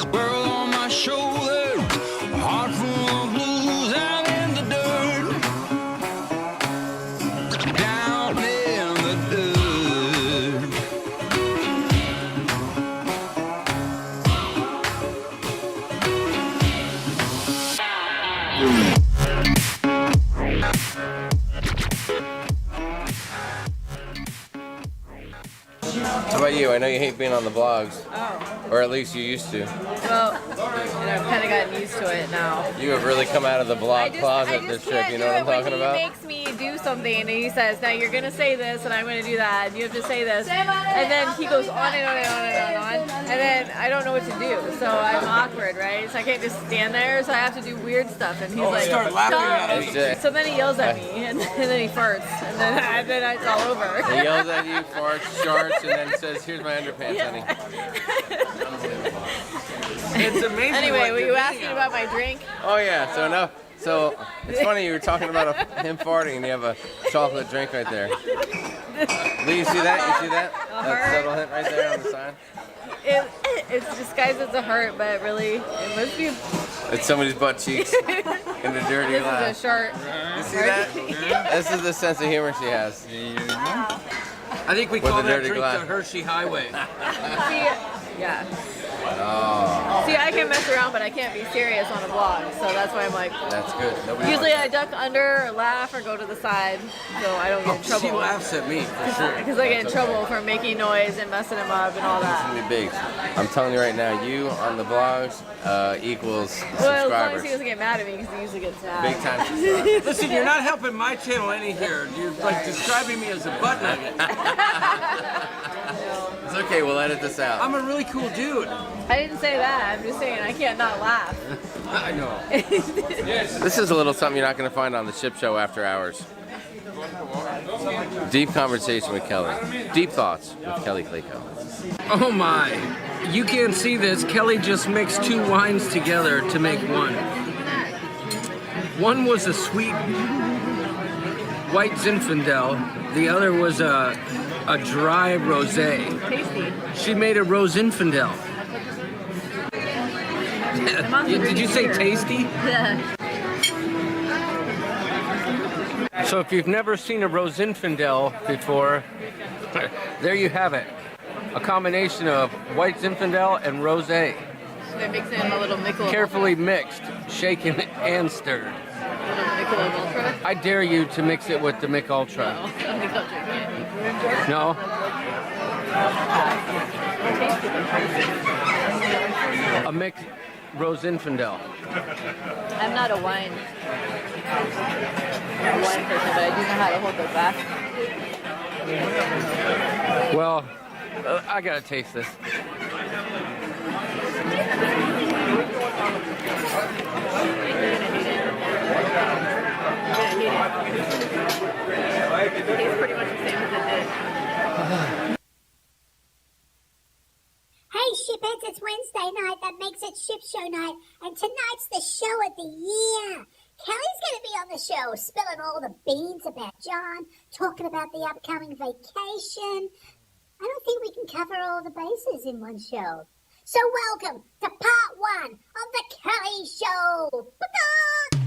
World on my shoulder, heart full of blues out in the dirt. Down in the dirt. How about you? I know you hate being on the blogs. Oh. Or at least you used to. Well, and I've kind of gotten used to it now. You have really come out of the blog closet this trip, you know what I'm talking about? He makes me do something and he says, now you're going to say this and I'm going to do that and you have to say this. And then he goes on and on and on and on. And then I don't know what to do. So I'm awkward, right? So I can't just stand there. So I have to do weird stuff. And he's like, start laughing at stop. So then he yells at me and then he farts. And then it's all over. He yells at you, farts, sharts, and then says, here's my underpants, honey. It's amazing. Anyway, were you asking about my drink? Oh yeah, so it's funny you were talking about him farting and you have a chocolate drink right there. Lee, you see that? You see that? That subtle hint right there on the sign? It's disguised as a heart, but really, it must be. It's somebody's butt cheeks in the dirty This glass. is a shirt. You see that? This is the sense of humor she has. I think we With call the that dirty drink glass. the Hershey Highway. See, yeah. Oh, See, I can mess around, but I can't be serious on a vlog, so that's why I'm like. that's good. Nobody Usually wants I duck under, or laugh, or go to the side, so I don't get in She trouble. laughs at me, for sure. Because I get in trouble for making noise and messing him up and all It's that. gonna be big. I'm telling you right now, you on the blogs equals Well, as long as subscribers. he doesn't get mad at me, because he usually gets mad. Big time subscribers. Listen, you're not helping my channel any here. You're like describing me as a butt nugget. It's okay, we'll edit this out. I'm a really cool dude. I didn't say that. I'm just saying I can't not laugh. I know. This is a little something you're not going to find on the Ship Show After Hours. Deep conversation with Kelly. Deep thoughts with Kellie Clayco. Oh my. You can't see this. Kelly just mixed two wines together to make one. One was a sweet white Zinfandel. The other was a dry rosé. Tasty. She made a Rose Infidel. Did you say tasty? So if you've never seen a Rose Infidel before, there you have it. A combination of white Zinfandel and rosé. They mix in a little Michelob. Carefully mixed, shaken, and stirred. A little Michelob Ultra. I dare you to mix it with the Mick Ultra. No, I think I'll drink it. No? A mixed Rose Infidel. I'm not a wine person, but I do know how to hold the glass. Well, I gotta taste this. It tastes pretty much the same as it did. Hey Shipheads, it's Wednesday night. That makes it Ship Show night. And tonight's the show of the year. Kelly's going to be on the show, spilling all the beans about John, talking about the upcoming vacation. I don't think we can cover all the bases in one show. So welcome to part one of the Kelly Show. Ba-da!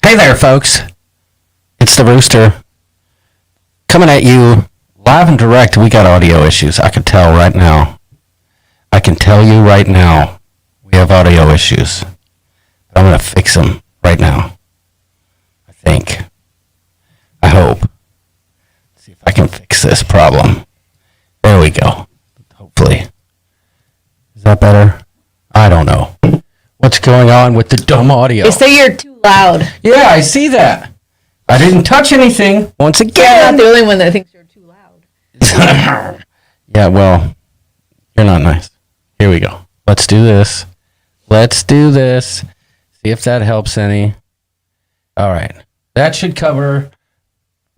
Hey there, folks. It's the Rooster. Coming at you live and direct. We got audio issues. I can tell right now. I can tell you right now. We have audio issues. I'm going to fix them right now. I think. I hope. Let's see if I can fix this problem. There we go. Hopefully. Is that better? I don't know. what's going on with the dumb audio. They say you're too loud. Yeah, I see that. I didn't touch anything. Once You're again. not the only one that thinks you're too loud. Yeah, well, you're not nice. Here we go. Let's do this. See if that helps any. All right. That should cover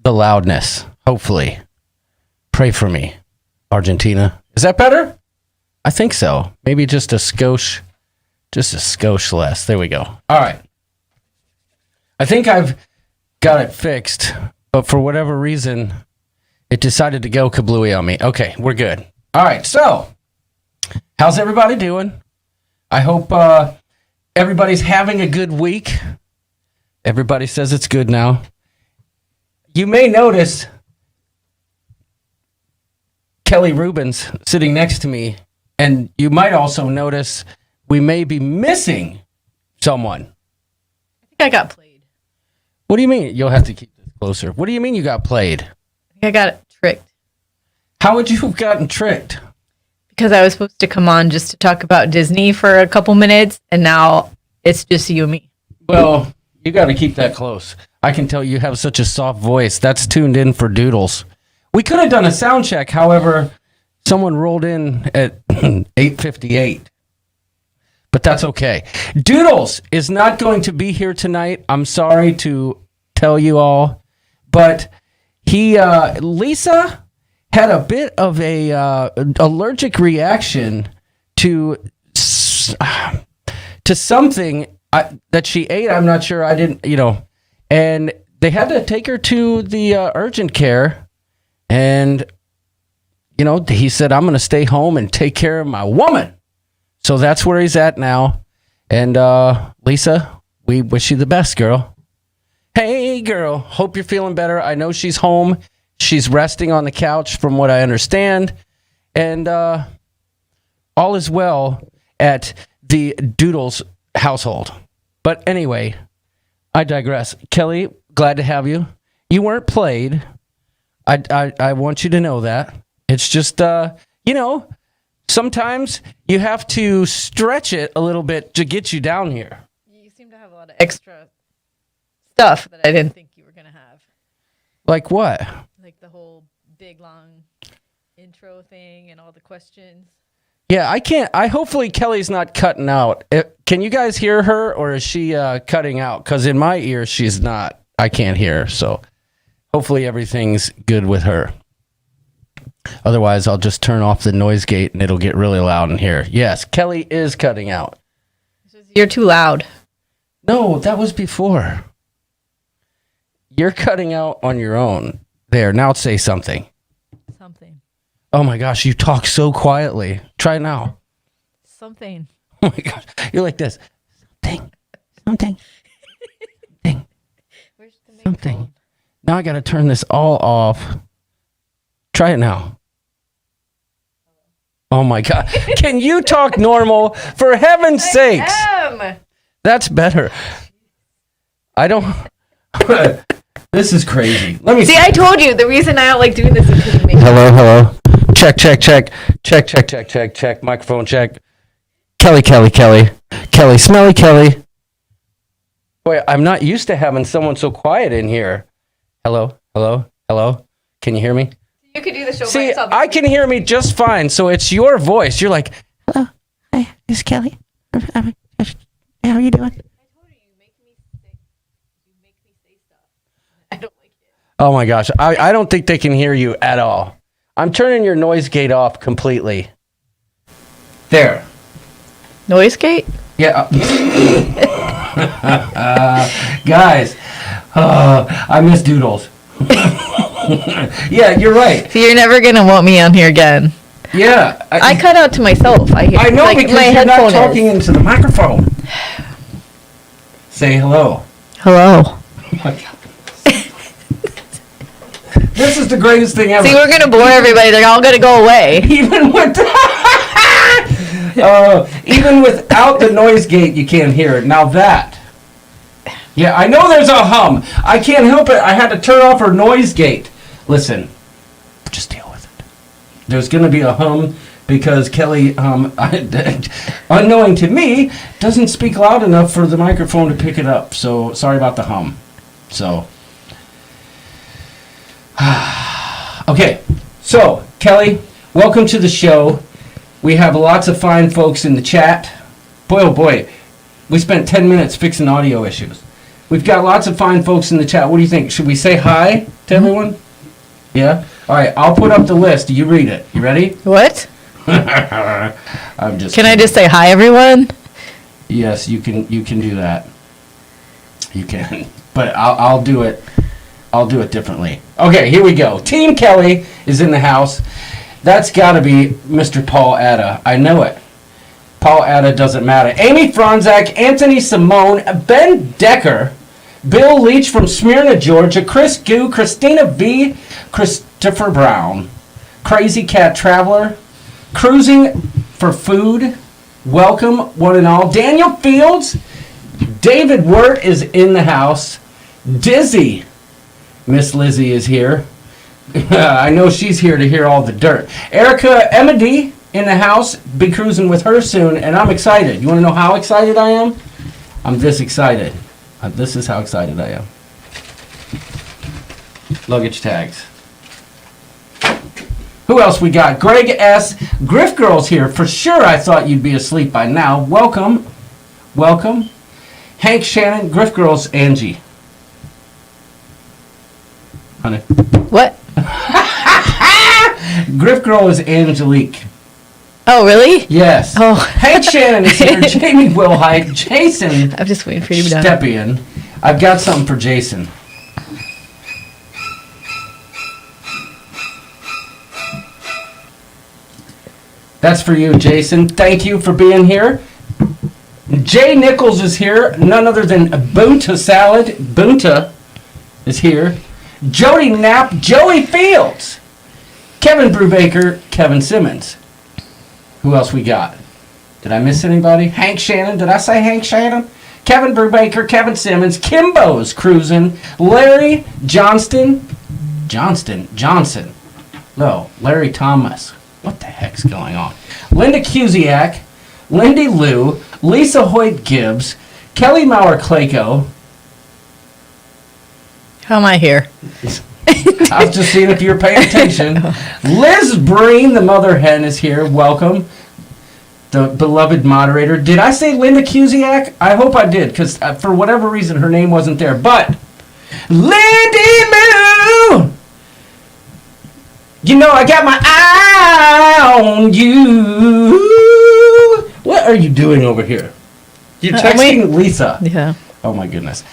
the loudness, hopefully. Pray for me, Argentina. Is that better? I think so. Maybe just a skosh less. There we go. All right. I think I've got it fixed, but for whatever reason, it decided to go kablooey on me. Okay, we're good. All right, so how's everybody doing? I hope everybody's having a good week. Everybody says it's good now. You may notice Kelly Rubens sitting next to me, and you might also notice we may be missing someone. I think I got played. What do you mean? You'll have to keep this closer. What do you mean you got played? I think I got tricked. How would you have gotten tricked? Because I was supposed to come on just to talk about Disney for a couple minutes, and now it's just you and me. Well, you got to keep that close. I can tell you have such a soft voice. That's tuned in for Doodles. We could have done a sound check. However, someone rolled in at 8:58. But that's okay. Doodles is not going to be here tonight. I'm sorry to tell you all. But Lisa had a bit of a allergic reaction to something that she ate. I'm not sure. I didn't, and they had to take her to the urgent care. And, he said, I'm going to stay home and take care of my woman. So that's where he's at now. And Lisa, we wish you the best, girl. Hey, girl. Hope you're feeling better. I know she's home. She's resting on the couch from what I understand. And all is well at the Doodles household. But anyway, I digress. Kelly, glad to have you. You weren't played. I want you to know that. It's just, sometimes you have to stretch it a little bit to get you down here. You seem to have a lot of extra stuff that I didn't think you were going to have. Like what? Like the whole big, long intro thing and all the questions. Yeah, I can't. Hopefully Kelly's not cutting out. Can you guys hear her, or is she cutting out? Because in my ear, she's not. I can't hear her, so hopefully everything's good with her. Otherwise, I'll just turn off the noise gate and it'll get really loud in here. Yes, Kelly is cutting out. You're too loud. No, that was before. You're cutting out on your own. There, now say something. Something. Oh my gosh, you talk so quietly. Try it now. Something. Oh my gosh, you're like this. Something. Where's the Something. Now I got to turn this all off. Try it now. Oh my God. Can you talk normal? For heaven's sakes. That's better. I don't. This is crazy. Let me see. I told you the reason I don't like doing this is because it makes. Hello. Check. Microphone check. Kelly. Kelly, smelly Kelly. Boy, I'm not used to having someone so quiet in here. Hello. Can you hear me? You could do the show by See, yourself. I can hear me just fine, so it's your voice. You're like, hello, hi, this is Kelly. How are you doing? I told you, you make me say stuff. I don't like it. Oh my gosh, I don't think they can hear you at all. I'm turning your noise gate off completely. There. Noise gate? Yeah. Guys, I miss Doodles. Yeah, you're right. So you're never going to want me on here again. Yeah. I cut out to myself. I know, like, because my you're not headphone talking into the microphone. Say hello. Hello. Oh my God. This is the greatest thing ever. See, we're going to bore everybody. They're all going to go away. Even without the noise gate, you can't hear it. Now that. Yeah, I know there's a hum. I can't help it. I had to turn off her noise gate. Listen, just deal with it. There's going to be a hum because Kelly, unknowing to me, doesn't speak loud enough for the microphone to pick it up. So sorry about the hum. So, okay. So, Kelly, welcome to the show. We have lots of fine folks in the chat. Boy, oh boy, we spent 10 minutes fixing audio issues. We've got lots of fine folks in the chat. What do you think? Should we say hi to everyone? Yeah? All right, I'll put up the list. You read it. You ready? What? I'm just Can I just say hi, everyone? Yes, you can do that. You can. But I'll do it. I'll do it differently. Okay, here we go. Team Kelly is in the house. That's got to be Mr. Paul Atta. I know it. Paul Atta doesn't matter. Amy Franzak, Anthony Simone, Ben Decker, Bill Leach from Smyrna, Georgia, Chris Goo, Christina V, Christopher Brown, Crazy Cat Traveler, Cruising for Food, welcome one and all. Daniel Fields, David Wirt is in the house. Dizzy, Miss Lizzie is here. I know she's here to hear all the dirt. Erica Emady in the house. Be cruising with her soon, and I'm excited. You want to know how excited I am? I'm this excited. This is how excited I am. Luggage tags. Who else we got? Greg S. Griff Girl's here. For sure I thought you'd be asleep by now. Welcome. Welcome. Hank Shannon, Griff Girl's Angie. Honey. What? Griff Girl is Angelique. Oh, really? Yes. Oh. Hank Shannon is here. Jamie Wilhite. Jason I'm just waiting for you to be done. Stepien. I've got something for Jason. That's for you, Jason. Thank you for being here. Jay Nichols is here. None other than Bunta Salad. Bunta is here. Jody Knapp. Joey Fields. Kevin Brubaker. Kevin Simmons. Who else we got? Did I miss anybody? Hank Shannon. Did I say Hank Shannon? Kevin Brubaker. Kevin Simmons. Kimbo's cruising. Larry Johnson. No, Larry Thomas. What the heck's going on? Linda Cusiak, Lindy Lou, Lisa Hoyt Gibbs, Kelly Maurer Clayco. How am I here? I was just seeing if you were paying attention. Liz Breen, the mother hen, is here. Welcome. The beloved moderator. Did I say Linda Cusiak? I hope I did, because for whatever reason her name wasn't there. But, Lindy Lou! You know I got my eye on you. What are you doing over here? You're texting Lisa. Yeah. Oh my goodness.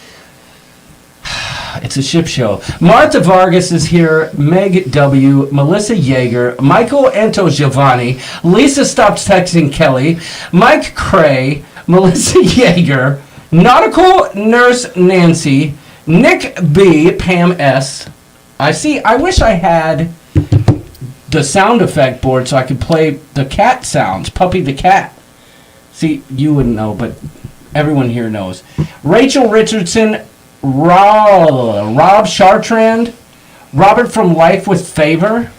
It's a ship show. Martha Vargas is here. Meg W. Melissa Yeager. Michael Anto Giovanni. Lisa stopped texting Kelly. Mike Cray. Melissa Yeager. Nautical Nurse Nancy. Nick B. Pam S. I wish I had the sound effect board so I could play the cat sounds. Puppy the cat. See, you wouldn't know, but everyone here knows. Rachel Richardson, Rob Chartrand, Robert from Life with Favor.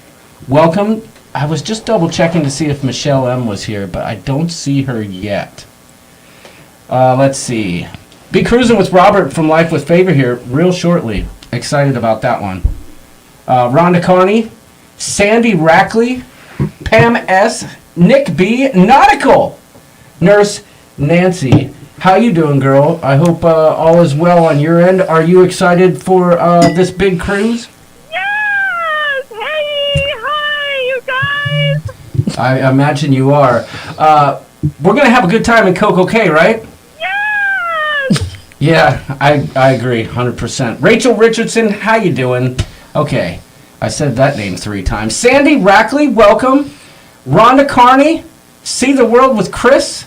Welcome. I was just double checking to see if Michelle M was here, but I don't see her yet. Let's see. Be cruising with Robert from Life with Favor here real shortly. Excited about that one. Rhonda Carney, Sandy Rackley, Pam S, Nick B, Nautical Nurse Nancy. How you doing, girl? I hope all is well on your end. Are you excited for this big cruise? Yes! Hey! Hi, you guys! I imagine you are. We're going to have a good time in Coco Cay, right? Yes! Yeah, I agree, 100%. Rachel Richardson, how you doing? Okay, I said that name 3 times. Sandy Rackley, welcome. Rhonda Carney, See the World with Chris.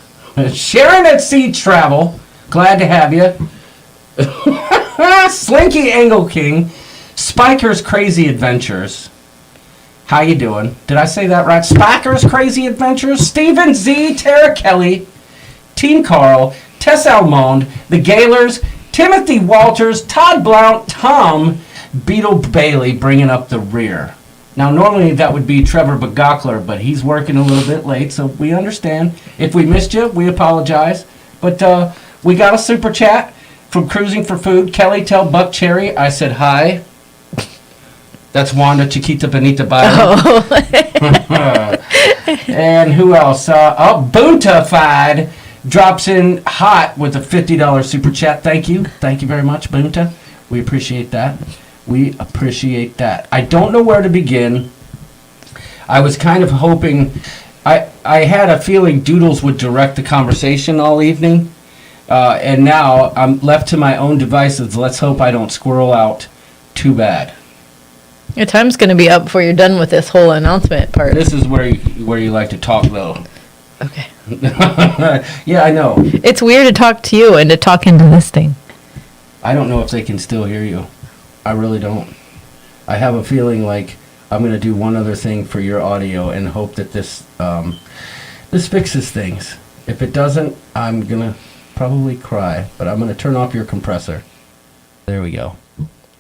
Sharon at Sea Travel, glad to have you. Slinky Angle King, Spiker's Crazy Adventures. How you doing? Did I say that right? Spiker's Crazy Adventures. Stephen Z, Tara Kelly, Team Carl, Tess Almond, The Gaylors, Timothy Walters, Todd Blount, Tom, Beetle Bailey bringing up the rear. Now, normally that would be Trevor Begockler, but he's working a little bit late, so we understand. If we missed you, we apologize. But we got a super chat from Cruising for Food. Kelly, tell Buck Cherry I said hi. That's Wanda Chiquita Benita Byron. And who else? Boontafied drops in hot with a $50 super chat. Thank you. Thank you very much, Boonta. We appreciate that. We appreciate that. I don't know where to begin. I was kind of hoping, I had a feeling Doodles would direct the conversation all evening. And now I'm left to my own devices. Let's hope I don't squirrel out too bad. Your time's going to be up before you're done with this whole announcement part. This is where you like to talk, though. Okay. Yeah, I know. It's weird to talk to you and to talk into this thing. I don't know if they can still hear you. I really don't. I have a feeling like I'm going to do one other thing for your audio and hope that this fixes things. If it doesn't, I'm going to probably cry. But I'm going to turn off your compressor. There we go.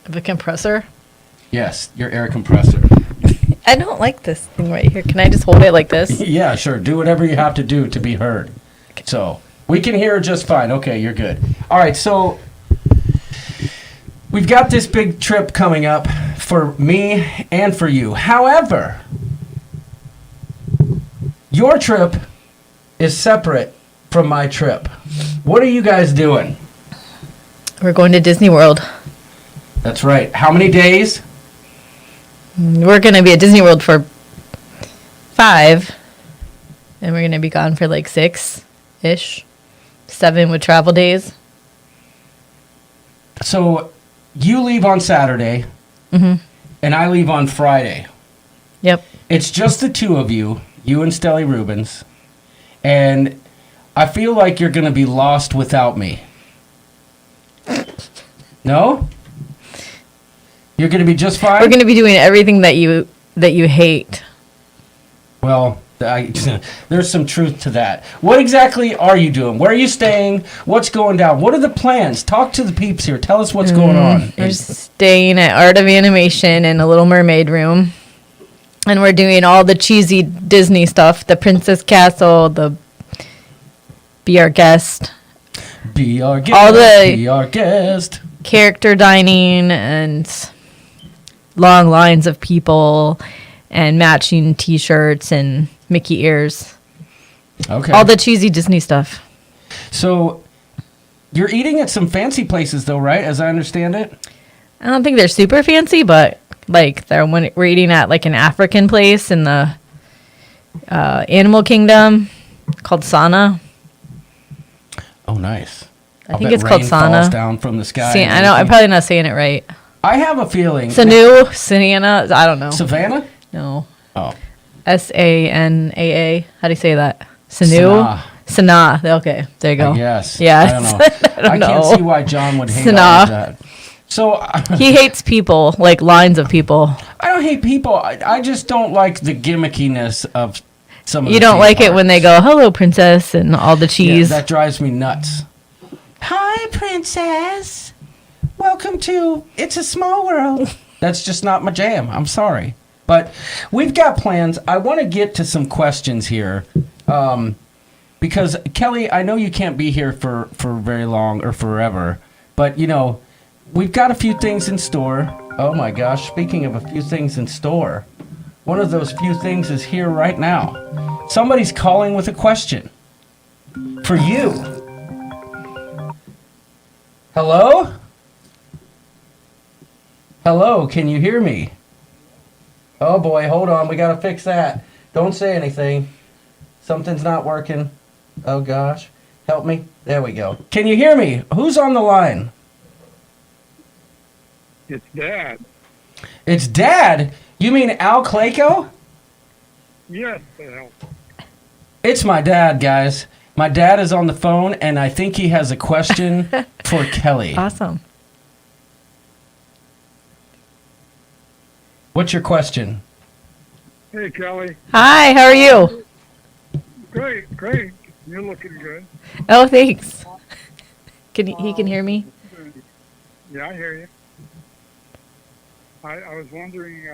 The compressor? Yes, your air compressor. I don't like this thing right here. Can I just hold it like this? Yeah, sure. Do whatever you have to do to be heard. Okay. So, we can hear just fine. Okay, you're good. All right, so we've got this big trip coming up for me and for you. However, your trip is separate from my trip. What are you guys doing? We're going to Disney World. That's right. How many days? We're going to be at Disney World for 5. And we're going to be gone for like 6-ish. 7 with travel days. So, you leave on Saturday. Mm-hmm. And I leave on Friday. Yep. It's just the two of you and Stelly Rubens. And I feel like you're going to be lost without me. No? You're going to be just fine? We're going to be doing everything that you hate. Well, there's some truth to that. What exactly are you doing? Where are you staying? What's going down? What are the plans? Talk to the peeps here. Tell us what's going on. We're staying at Art of Animation in a Little Mermaid room. And we're doing all the cheesy Disney stuff. The Princess Castle, the Be Our Guest. Be our guest. All the be our guest. Character dining and long lines of people and matching T-shirts and Mickey ears. Okay. All the cheesy Disney stuff. So, you're eating at some fancy places, though, right? As I understand it. I don't think they're super fancy, but like we're eating at like an African place in the Animal Kingdom called Sana. Oh, nice. I think it's called Sana. Falls down from the sky. I know. I'm probably not saying it right. I have a feeling. Savannah. I don't know. Savannah? No. Oh. Sanaa. How do you say that? Sanaa. Okay, there you go. Yes. Yes. I don't know. I can't see why John would hate all of that. So he hates people, like lines of people. I don't hate people. I just don't like the gimmickiness of some of the You don't like parks. it when they go, "Hello, princess," and all the cheese. Yeah, that drives me nuts. Hi, princess. Welcome to It's a Small World. That's just not my jam. I'm sorry. But we've got plans. I want to get to some questions here. Because, Kelly, I know you can't be here for very long or forever. But, you know, we've got a few things in store. Oh, my gosh. Speaking of a few things in store, one of those few things is here right now. Somebody's calling with a question. For you. Hello? Hello, can you hear me? Oh boy, hold on, we gotta fix that. Don't say anything. Something's not working. Oh gosh, help me. There we go. Can you hear me? Who's on the line? It's Dad. It's Dad? You mean Al Clayco? Yes, Al. It's my dad, guys. My dad is on the phone, and I think he has a question for Kelly. Awesome. What's your question? Hey, Kelly. Hi, how are you? Great, great. You're looking good. Oh, thanks. He can hear me? Yeah, I hear you. I was wondering,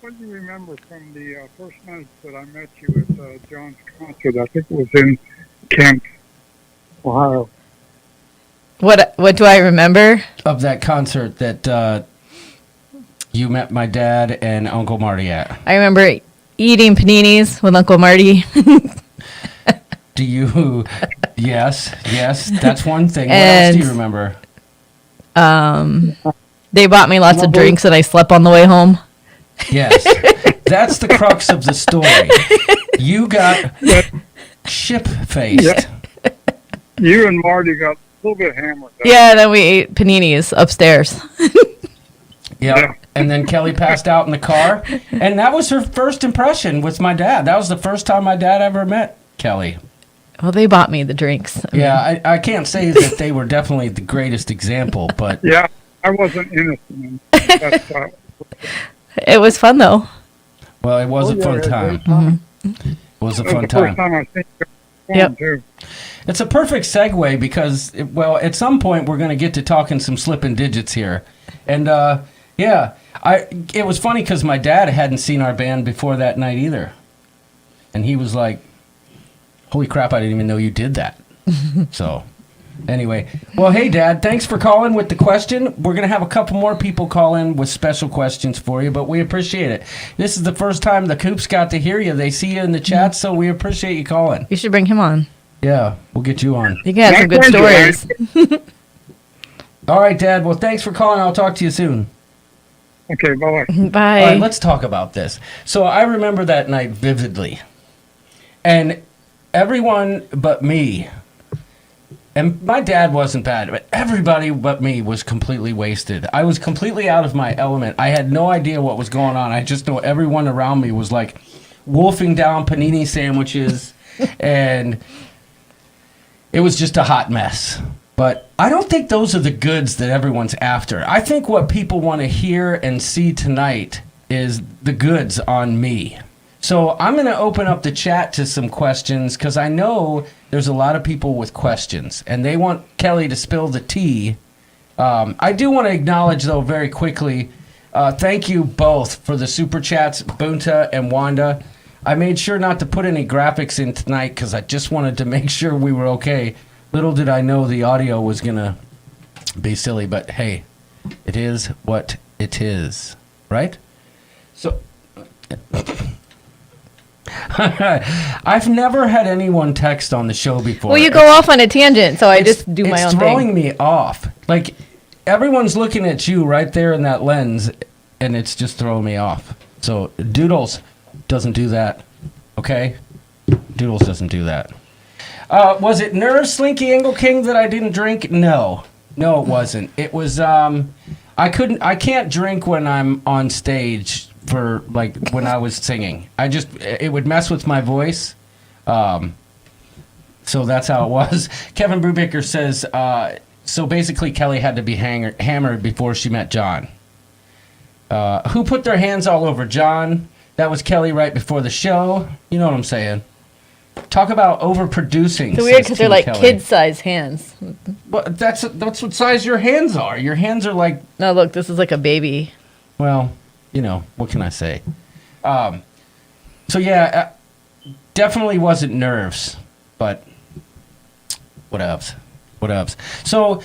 what do you remember from the first night that I met you at John's concert? I think it was in Kent, Ohio. What do I remember? Of that concert that you met my dad and Uncle Marty at. I remember eating paninis with Uncle Marty. Do you? Yes, that's one thing. What else do you remember? They bought me lots of drinks and I slept on the way home. Yes, that's the crux of the story. You got ship-faced. Yeah. You and Marty got a little bit hammered. Yeah, then we ate paninis upstairs. Yeah, and then Kelly passed out in the car, and that was her first impression with my dad. That was the first time my dad ever met Kelly. Well, they bought me the drinks. Yeah, I can't say that they were definitely the greatest example, but... Yeah, I wasn't innocent. That's It was fun, though. Well, it was a fun time. It was a fun time. First time I think Yep. too. It's a perfect segue because, well, at some point we're going to get to talking some slipping digits here. And, yeah, it was funny because my dad hadn't seen our band before that night either. And he was like, holy crap, I didn't even know you did that. So, anyway. Well, hey, Dad, thanks for calling with the question. We're going to have a couple more people call in with special questions for you, but we appreciate it. This is the first time the Coops got to hear you. They see you in the chat, so we appreciate you calling. You should bring him on. Yeah, we'll get you on. You can have some good stories. All right, Dad. Well, thanks for calling. I'll talk to you soon. Okay, bye. Bye. All right, let's talk about this. So I remember that night vividly. And everyone but me, and my dad wasn't bad, but everybody but me was completely wasted. I was completely out of my element. I had no idea what was going on. I just know everyone around me was like wolfing down panini sandwiches, and it was just a hot mess. But I don't think those are the goods that everyone's after. I think what people want to hear and see tonight is the goods on me. So I'm going to open up the chat to some questions because I know there's a lot of people with questions and they want Kelly to spill the tea. I do want to acknowledge, though, very quickly, thank you both for the super chats, Bunta and Wanda. I made sure not to put any graphics in tonight because I just wanted to make sure we were okay. Little did I know the audio was going to be silly, but hey, it is what it is, right? So, I've never had anyone text on the show before. Well, you go off on a tangent, so I just do my own thing. It's throwing me off. Like, everyone's looking at you right there in that lens, and it's just throwing me off. So, Doodles doesn't do that, okay? Doodles doesn't do that. Was it nerves, Slinky Angle King, that I didn't drink? No, it wasn't. It was I can't drink when I'm on stage for like when I was singing. It would mess with my voice. So that's how it was. Kevin Brubaker says so basically Kelly had to be hammered before she met John. Who put their hands all over John? That was Kelly right before the show. You know what I'm saying? Talk about overproducing. It's weird because they're like kid-size hands. But that's what size your hands are. Your hands are like... No, look, this is like a baby. Well, you know, what can I say? So, yeah, definitely wasn't nerves, but what else? So,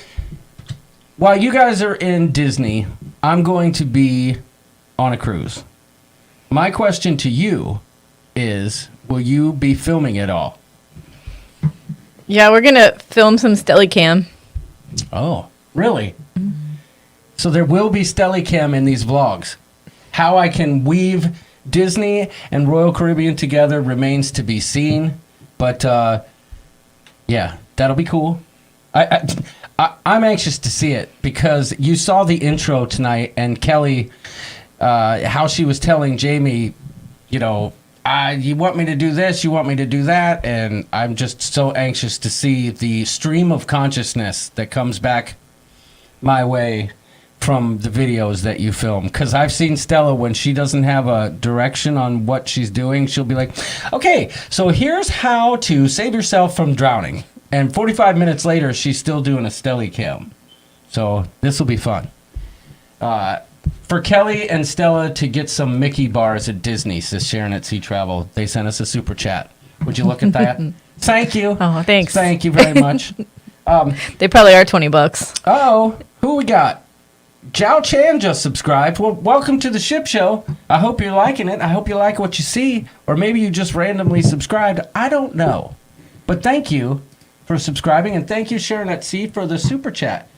while you guys are in Disney, I'm going to be on a cruise. My question to you is... Will you be filming it all? Yeah, we're going to film some Steadicam. Oh, really? Mm-hmm. So there will be Steadicam in these vlogs. How I can weave Disney and Royal Caribbean together remains to be seen. But, yeah, that'll be cool. I'm anxious to see it because you saw the intro tonight and Kelly, how she was telling Jamie, you know, you want me to do this, you want me to do that, and I'm just so anxious to see the stream of consciousness that comes back my way from the videos that you film. Because I've seen Stella, when she doesn't have a direction on what she's doing, she'll be like, okay, so here's how to save yourself from drowning. And 45 minutes later, she's still doing a Steadicam. So this will be fun. For Kelly and Stella to get some Mickey bars at Disney, says Sharon at Sea Travel. They sent us a super chat. Would you look at that? Thank you. Oh, thanks. Thank you very much. They probably are $20. Oh, who we got? Zhao Chan just subscribed. Well, welcome to the Ship Show. I hope you're liking it. I hope you like what you see. Or maybe you just randomly subscribed. I don't know. But thank you for subscribing. And thank you, Sharon at Sea, for the super chat.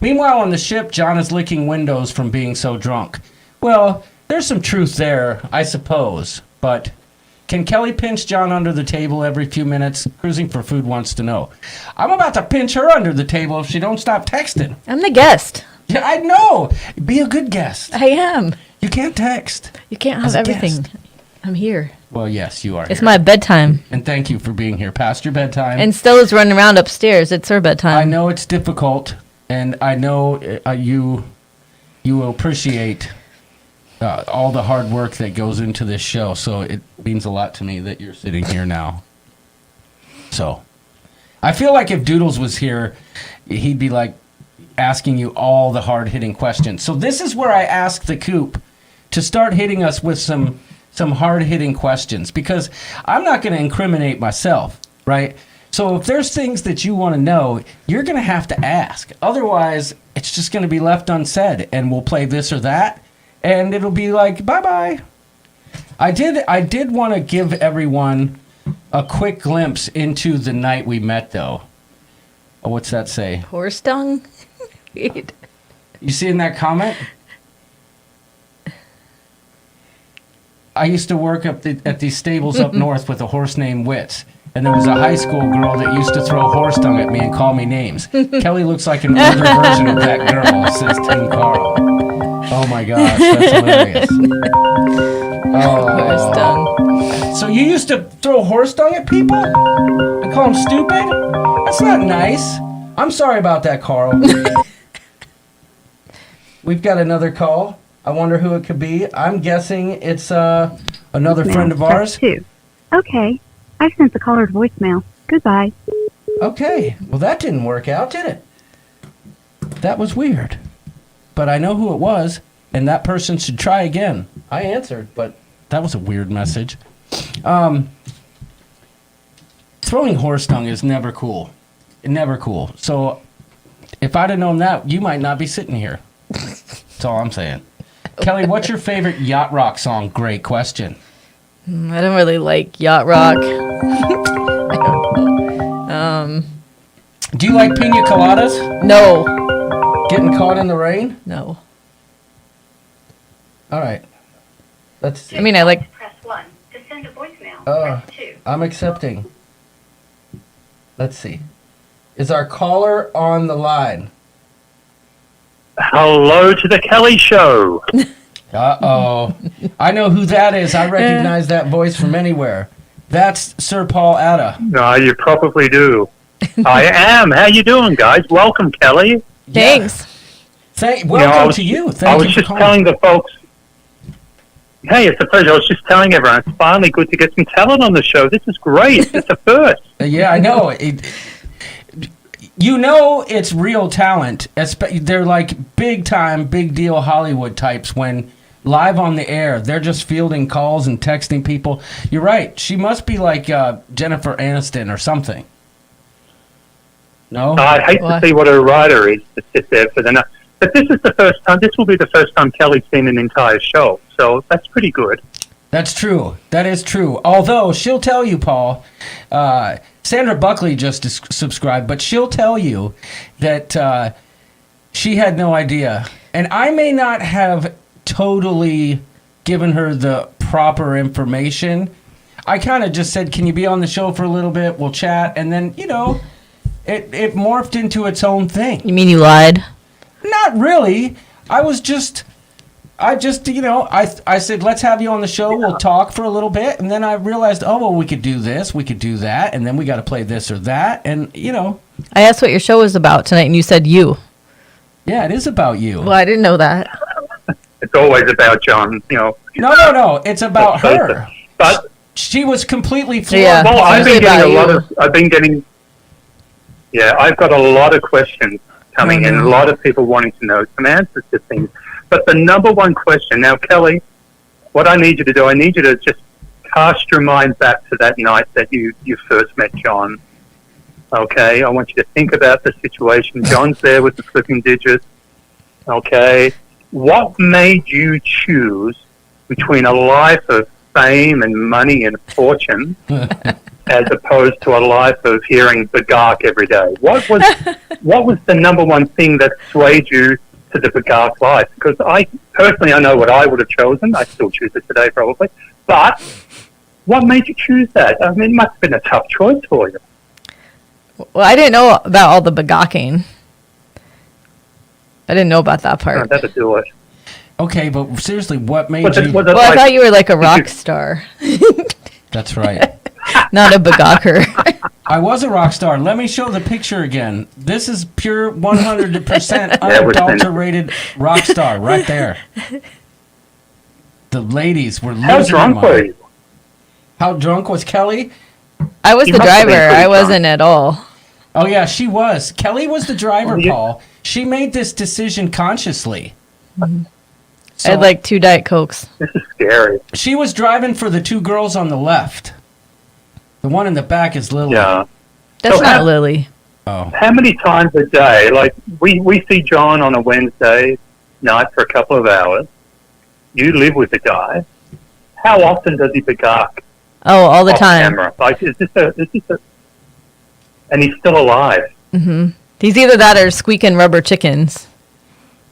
Meanwhile, on the ship, John is licking windows from being so drunk. Well, there's some truth there, I suppose. But can Kelly pinch John under the table every few minutes? Cruising for Food wants to know. I'm about to pinch her under the table if she don't stop texting. I'm the guest. Yeah, I know. Be a good guest. I am. You can't text. You can't have everything. I'm here. Well, yes, you are. It's here. my bedtime. And thank you for being here past your bedtime. And Stella's running around upstairs. It's her bedtime. I know it's difficult, and I know you will appreciate all the hard work that goes into this show. So it means a lot to me that you're sitting here now. So I feel like if Doodles was here, he'd be like asking you all the hard-hitting questions. So this is where I ask the coop to start hitting us with some hard-hitting questions, because I'm not going to incriminate myself, right? So if there's things that you want to know, you're going to have to ask. Otherwise, it's just going to be left unsaid, and we'll play this or that, and it'll be like, bye-bye. I did want to give everyone a quick glimpse into the night we met, though. Oh, what's that say? Horse dung? You seeing that comment? I used to work at these stables up north with a horse named Wits, and there was a high school girl that used to throw horse dung at me and call me names. Kelly looks like an older version of that girl, says Tim Carl. Oh my gosh, that's hilarious. Horse dung. So you used to throw horse dung at people and call them stupid? That's not nice. I'm sorry about that, Carl. We've got another call. I wonder who it could be. I'm guessing it's another friend of ours. Two. Okay. I've sent the caller's voicemail. Goodbye. Okay. Well, that didn't work out, did it? That was weird. But I know who it was, and that person should try again. I answered, but that was a weird message. Throwing horse dung is never cool. Never cool. So if I'd have known that, you might not be sitting here. That's all I'm saying. Kelly, what's your favorite yacht rock song? Great question. I don't really like yacht rock. Do you like pina coladas? No. Getting caught in the rain? No. All right. Let's see. I mean, I like... Press 1 to send a voicemail. Press 2. I'm accepting. Let's see. Is our caller on the line? Hello to the Kelly Show. Uh-oh. I know who that is. I recognize that voice from anywhere. That's Sir Paul Atta. No, you probably do. I am. How you doing, guys? Welcome, Kelly. Thanks. Welcome to you. Thank I you was for just calling. telling the folks, hey, it's a pleasure. I was just telling everyone, it's finally good to get some talent on the show. This is great. It's a first. Yeah, I know. You know it's real talent. They're like big-time, big-deal Hollywood types when live on the air. They're just fielding calls and texting people. You're right. She must be like Jennifer Aniston or something. No? I hate to see what a writer is to sit there for the night. But this is the first time. This will be the first time Kelly's seen an entire show. So that's pretty good. That's true. That is true. Although she'll tell you, Paul, Sandra Buckley just subscribed, but she'll tell you that she had no idea. And I may not have totally given her the proper information. I kind of just said, can you be on the show for a little bit? We'll chat. And then, it morphed into its own thing. You mean you lied? Not really. I said, let's have you on the show. We'll talk for a little bit. And then I realized, we could do this. We could do that. And then we got to play this or that. And, I asked what your show was about tonight, and you said you. Yeah, it is about you. Well, I didn't know that. It's always about John, No. It's about her. But she was completely floored. Yeah. well, I've usually got a about lot of questions coming in, a lot of people wanting to know some answers to things. But the number one question, now, Kelly, what I need you to do, I need you to just cast your mind back to that night that you first met John. Okay? I want you to think about the situation. John's there with the flipping digits. Okay? What made you choose between a life of fame and money and fortune as opposed to a life of hearing Bagak every day? What was the number one thing that swayed you to the Bagak life? Because I know what I would have chosen. I still choose it today probably. But what made you choose that? I mean, it must have been a tough choice for you. Well, I didn't know about all the Bagaking. I didn't know about that part. That'll do it. Okay, but seriously, what made you... Well, I thought you were like a rock star. That's right. Not a Bagaker. I was a rock star. Let me show the picture again. This is pure 100% unadulterated rock star right there. The ladies were losing How drunk were you? How drunk was Kelly? I was the driver. I wasn't at all. Oh, yeah, she was. Kelly was the driver, Paul. She made this decision consciously. Mm-hmm. So, I had like 2 Diet Cokes. This is scary. She was driving for the 2 girls on the left. The one in the back is Lily. Yeah. That's not Lily. Oh. How many times a day, like we see John on a Wednesday night for a couple of hours. You live with the guy. How often does he Bagak? Oh, all the time. Camera? Like, is this a, and he's still alive. Mm-hmm. He's either that or squeaking rubber chickens.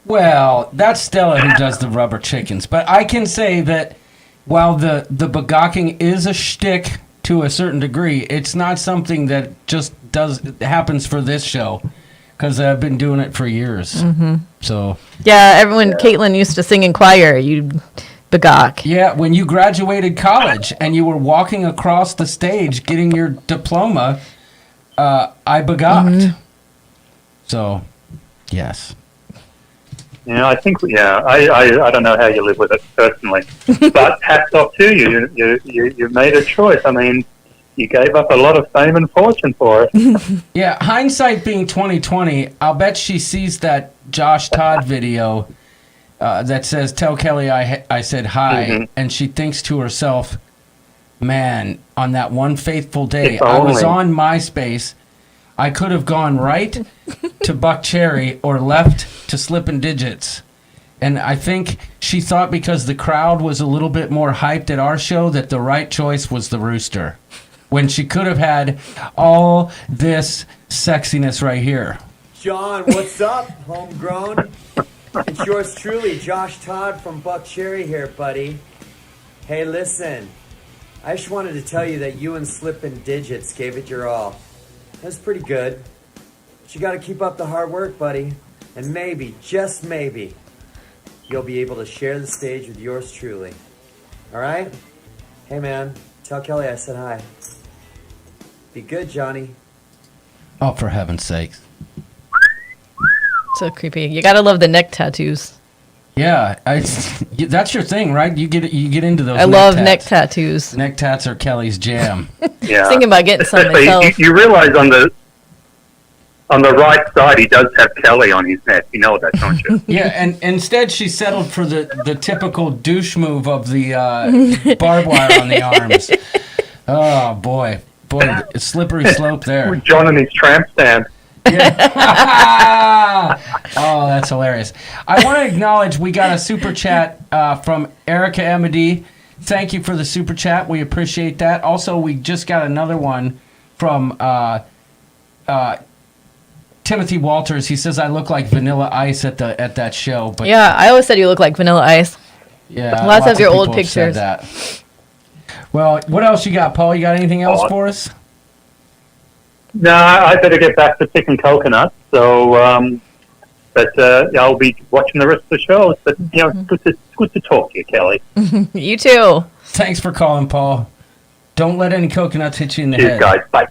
Well, that's Stella who does the rubber chickens. But I can say that while the Bagaking is a shtick to a certain degree, it's not something that just happens for this show. Because I've been doing it for years. Mm-hmm. So. Yeah, Caitlin used to sing in choir, you'd Bagak. Yeah, when you graduated college and you were walking across the stage getting your diploma, I Bagaked. Mm-hmm. So, yes. Yeah, I think, I don't know how you live with it personally. But hats off to you. You made a choice. I mean, you gave up a lot of fame and fortune for it. Yeah, hindsight being 2020, I'll bet she sees that Josh Todd video that says, "Tell Kelly I said hi," and she thinks to herself, man, on that one faithful day, I was on MySpace. I could have gone right to Buck Cherry or left to Slippin' Digits. And I think she thought because the crowd was a little bit more hyped at our show that the right choice was the Rooster. When she could have had all this sexiness right here. John, what's up, homegrown? It's yours truly, Josh Todd from Buck Cherry here, buddy. Hey, listen. I just wanted to tell you that you and Slippin' Digits gave it your all. That's pretty good. But you gotta keep up the hard work, buddy. And maybe, just maybe, you'll be able to share the stage with yours truly. Alright? Hey, man. Tell Kelly I said hi. Be good, Johnny. Oh, for heaven's sakes. So creepy. You gotta love the neck tattoos. Yeah, that's your thing, right? You get into those. I love neck tattoos. Neck tats are Kelly's jam. Yeah. Thinking about getting some myself. You realize on the right side he does have Kelly on his neck. You know that, don't you? Yeah, and instead she settled for the typical douche move of the barbed wire on the arms. Oh boy, a slippery slope there. John and his tramp stamp. Yeah. Oh, that's hilarious. I want to acknowledge we got a super chat from Erica MI. Thank you for the super chat. We appreciate that. Also, we just got another one from Timothy Walters. He says I look like Vanilla Ice at that show. But yeah, I always said you look like Vanilla Ice. Yeah, lots of your old people have said pictures. that. Well, what else you got, Paul? You got anything else for us? No, I better get back to picking coconuts. So, I'll be watching the rest of the show. But it's good to talk to you, Kelly. You too. Thanks for calling, Paul. Don't let any coconuts hit you in the head. Guys. Bye.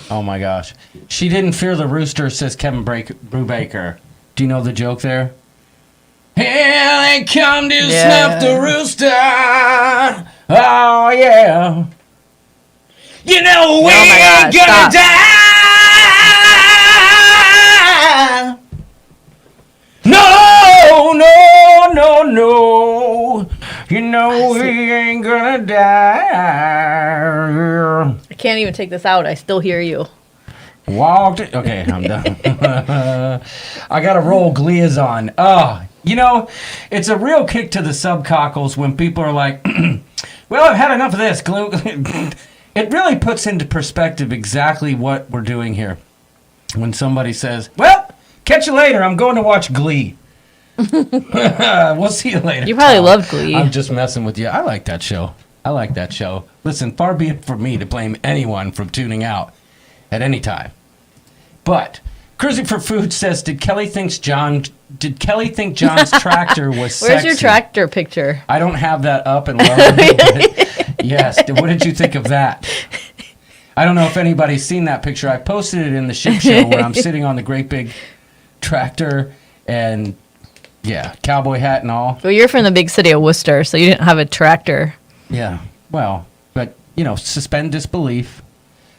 Oh my gosh, she didn't fear the rooster, says Kevin Brubaker. Do you know the joke there? Here they come to snuff the rooster. Oh yeah. You know we ain't gonna die know he ain't gonna die. I can't even take this out. I still hear you. Walked it. Okay, I'm done. I got to roll Glea's on. Oh, you know, it's a real kick to the subcockles when people are like, well, I've had enough of this. It really puts into perspective exactly what we're doing here. When somebody says, well, catch you later. I'm going to watch Glee. We'll see you later. You probably Tom. love Glee. I'm just messing with you. I like that show. Listen, far be it from me to blame anyone from tuning out at any time. But Cruising for Food says, did Kelly think John's tractor was sexy? Where's your tractor picture? I don't have that up and loaded. Yes. What did you think of that? I don't know if anybody's seen that picture. I posted it in the ship show where I'm sitting on the great big tractor and, yeah, cowboy hat and all. Well, you're from the big city of Worcester, so you didn't have a tractor. Yeah. Well, but, suspend disbelief.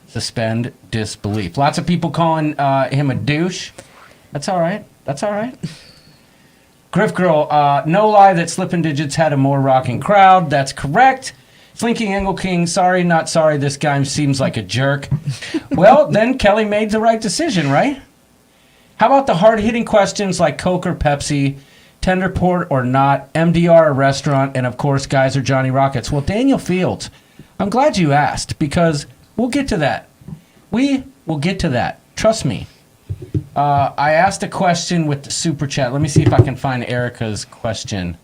Suspend disbelief. Lots of people calling him a douche. That's all right. Griff Girl, no lie that Slippin' Digits had a more rocking crowd. That's correct. Slinky Angle King, sorry, not sorry. This guy seems like a jerk. Well, then Kelly made the right decision, right? How about the hard-hitting questions like Coke or Pepsi, tender port or not, MDR or restaurant, and of course, guys or Johnny Rockets? Well, Daniel Fields, I'm glad you asked because we'll get to that. We will get to that. Trust me. I asked a question with the super chat. Let me see if I can find Erica's question.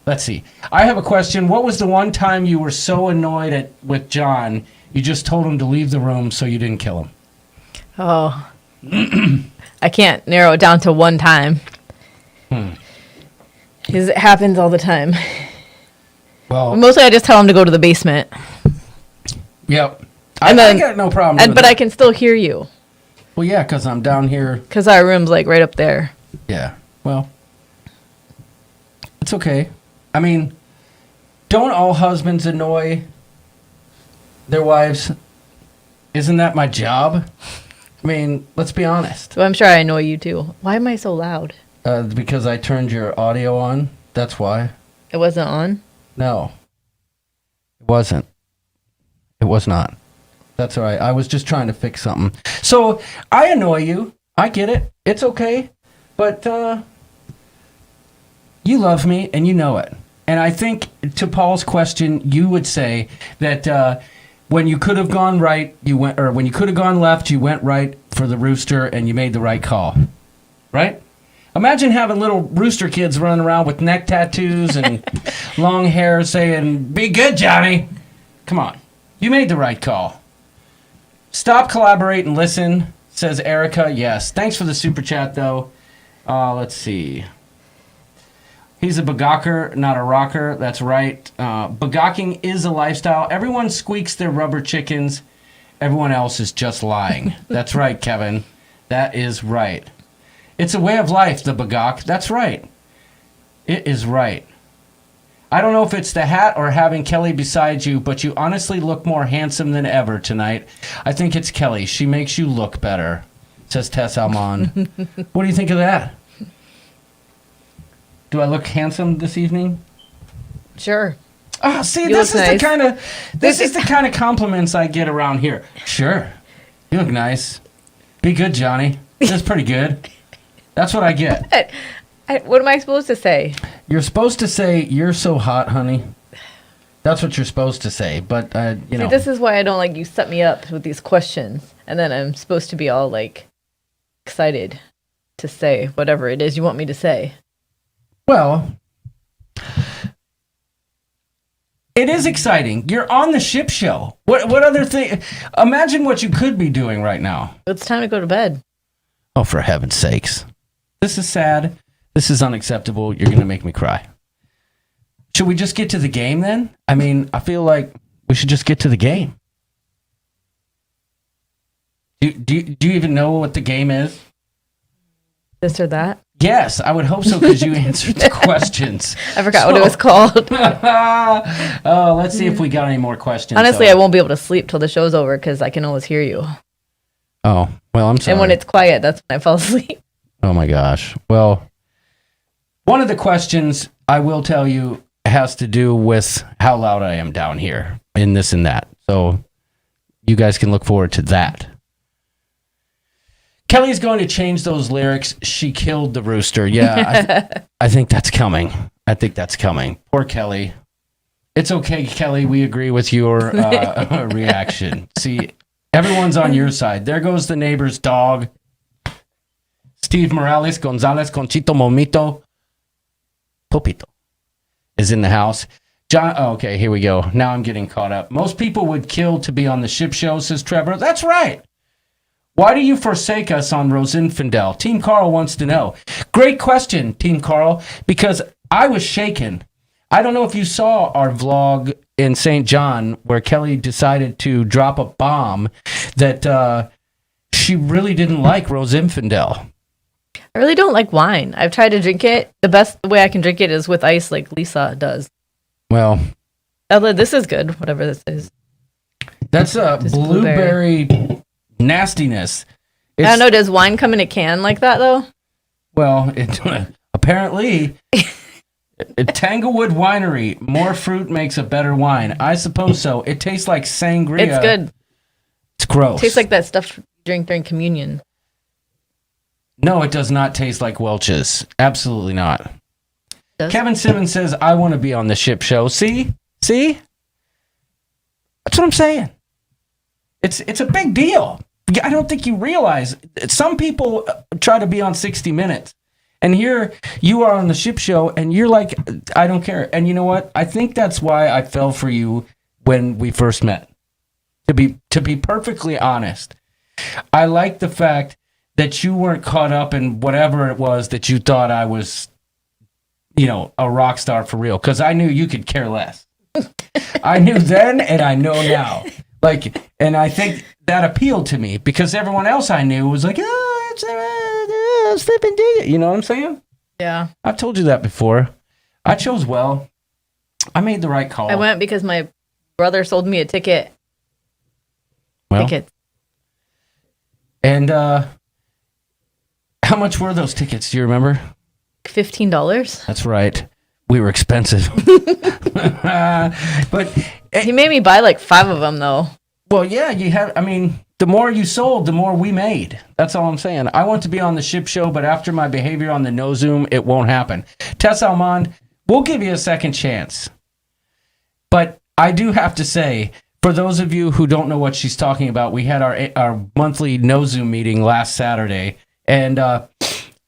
Let's see. I have a question. What was the one time you were so annoyed with John, you just told him to leave the room so you didn't kill him? Oh. I can't narrow it down to one time. Because it happens all the time. Well, mostly I just tell him to go to the basement. Yep. I got no problem doing but that. I can still hear you. Well, yeah, because I'm down here. Because our room's like right up there. Yeah. Well, it's okay. I mean, don't all husbands annoy their wives? Isn't that my job? I mean, let's be honest. Well, I'm sure I annoy you too. Why am I so loud? Because I turned your audio on. That's why. It wasn't on? No. It wasn't. It was not. That's all right. I was just trying to fix something. So, I annoy you. I get it. It's okay. But, you love me, and you know it. And I think, to Paul's question, you would say that when you could have gone right, you went, or when you could have gone left, you went right for the rooster, and you made the right call. Right? Imagine having little rooster kids running around with neck tattoos and long hair saying, "Be good, Johnny." Come on. You made the right call. Stop, collaborate, and listen, says Erica. Yes. Thanks for the super chat, though. Let's see. He's a bagawker, not a rocker. That's right. Bagawking is a lifestyle. Everyone squeaks their rubber chickens. Everyone else is just lying. That's right, Kevin. That is right. It's a way of life, the bagawk. That's right. It is right. I don't know if it's the hat or having Kelly beside you, but you honestly look more handsome than ever tonight. I think it's Kelly. She makes you look better, says Tess Almond. What do you think of that? Do I look handsome this evening? Sure. Oh, see, You this look is nice. the kind of compliments I get around here. Sure. You look nice. Be good, Johnny. That's pretty good. That's what I get. What am I supposed to say? You're supposed to say, "You're so hot, honey." That's what you're supposed to say, but, See, this is why I don't like you set me up with these questions, and then I'm supposed to be all, like, excited to say whatever it is you want me to say. Well, it is exciting. You're on the ship show. What other thing? Imagine what you could be doing right now. It's time to go to bed. Oh, for heaven's sakes. This is sad. This is unacceptable. You're going to make me cry. Should we just get to the game then? I mean, I feel like we should just get to the game. Do you even know what the game is? This or that? Yes, I would hope so because you answered the questions. I forgot what it was called. Oh, let's see if we got any more questions. Honestly, I won't be able to sleep till the show's over because I can always hear you. Oh, well, I'm sorry. And when it's quiet, that's when I fall asleep. Oh, my gosh. Well, one of the questions, I will tell you, has to do with how loud I am down here in this and that. So you guys can look forward to that. Kelly's going to change those lyrics. She killed the rooster. Yeah, I think that's coming. I think that's coming. Poor Kelly. It's okay, Kelly. We agree with your reaction. See, everyone's on your side. There goes the neighbor's dog. Steve Morales Gonzalez Conchito Momito Popito is in the house. John, okay, here we go. Now I'm getting caught up. Most people would kill to be on the ship show, says Trevor. That's right. Why do you forsake us on Rosinfandel? Team Carl wants to know. Great question, Team Carl, because I was shaken. I don't know if you saw our vlog in St. John where Kelly decided to drop a bomb that she really didn't like Rosinfandel. I really don't like wine. I've tried to drink it. The best way I can drink it is with ice like Lisa does. Well, although this is good, whatever this is. That's a blueberry nastiness. I don't know. Does wine come in a can like that, though? Well, apparently, Tanglewood Winery, more fruit makes a better wine. I suppose so. It tastes like sangria. It's good. It's gross. It tastes like that stuff you drink during communion. No, it does not taste like Welch's. Absolutely not. Kevin Simmons says, I want to be on the ship show. See? That's what I'm saying. It's a big deal. I don't think you realize. Some people try to be on 60 Minutes. And here you are on the ship show, and you're like, I don't care. And you know what? I think that's why I fell for you when we first met. To be perfectly honest, I like the fact that you weren't caught up in whatever it was that you thought I was, a rock star for real. Because I knew you could care less. I knew then, and I know now. And I think that appealed to me because everyone else I knew was like, it's flipping dig it. You know what I'm saying? Yeah. I've told you that before. I chose well. I made the right call. I went because my brother sold me a ticket. Tickets. And how much were those tickets? Do you remember? $15. That's right. We were expensive. But he made me buy like 5 of them, though. Well, yeah, the more you sold, the more we made. That's all I'm saying. I want to be on the ship show, but after my behavior on the No Zoom, it won't happen. Tess Almond, we'll give you a second chance. But I do have to say, for those of you who don't know what she's talking about, we had our monthly No Zoom meeting last Saturday, and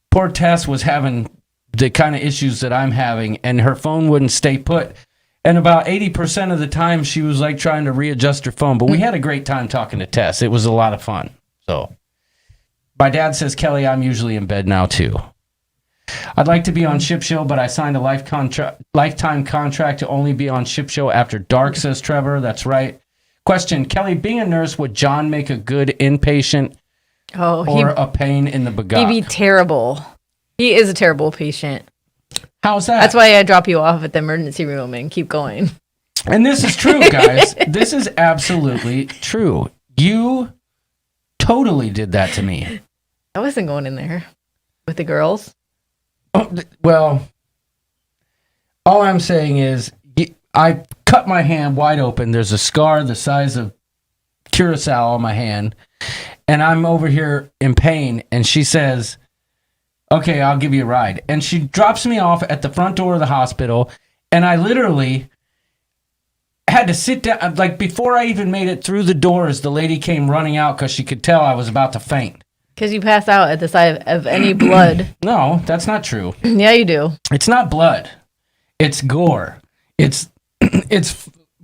poor Tess was having the kind of issues that I'm having, and her phone wouldn't stay put. And about 80% of the time, she was like trying to readjust her phone. But we had a great time talking to Tess. It was a lot of fun. So, my dad says, Kelly, I'm usually in bed now too. I'd like to be on Ship Show, but I signed a lifetime contract to only be on Ship Show after dark, says Trevor. That's right. Question, Kelly, being a nurse, would John make a good inpatient or a pain in the begot? He'd be terrible. He is a terrible patient. How's that? That's why I drop you off at the emergency room and keep going. And this is true, guys. This is absolutely true. You totally did that to me. I wasn't going in there with the girls. Oh, well, all I'm saying is I cut my hand wide open. There's a scar the size of Curacao on my hand. And I'm over here in pain. And she says, okay, I'll give you a ride. And she drops me off at the front door of the hospital. And I literally had to sit down. Like, before I even made it through the doors, the lady came running out because she could tell I was about to faint. Because you pass out at the sight of any blood. No, that's not true. Yeah, you do. It's not blood. It's gore. It's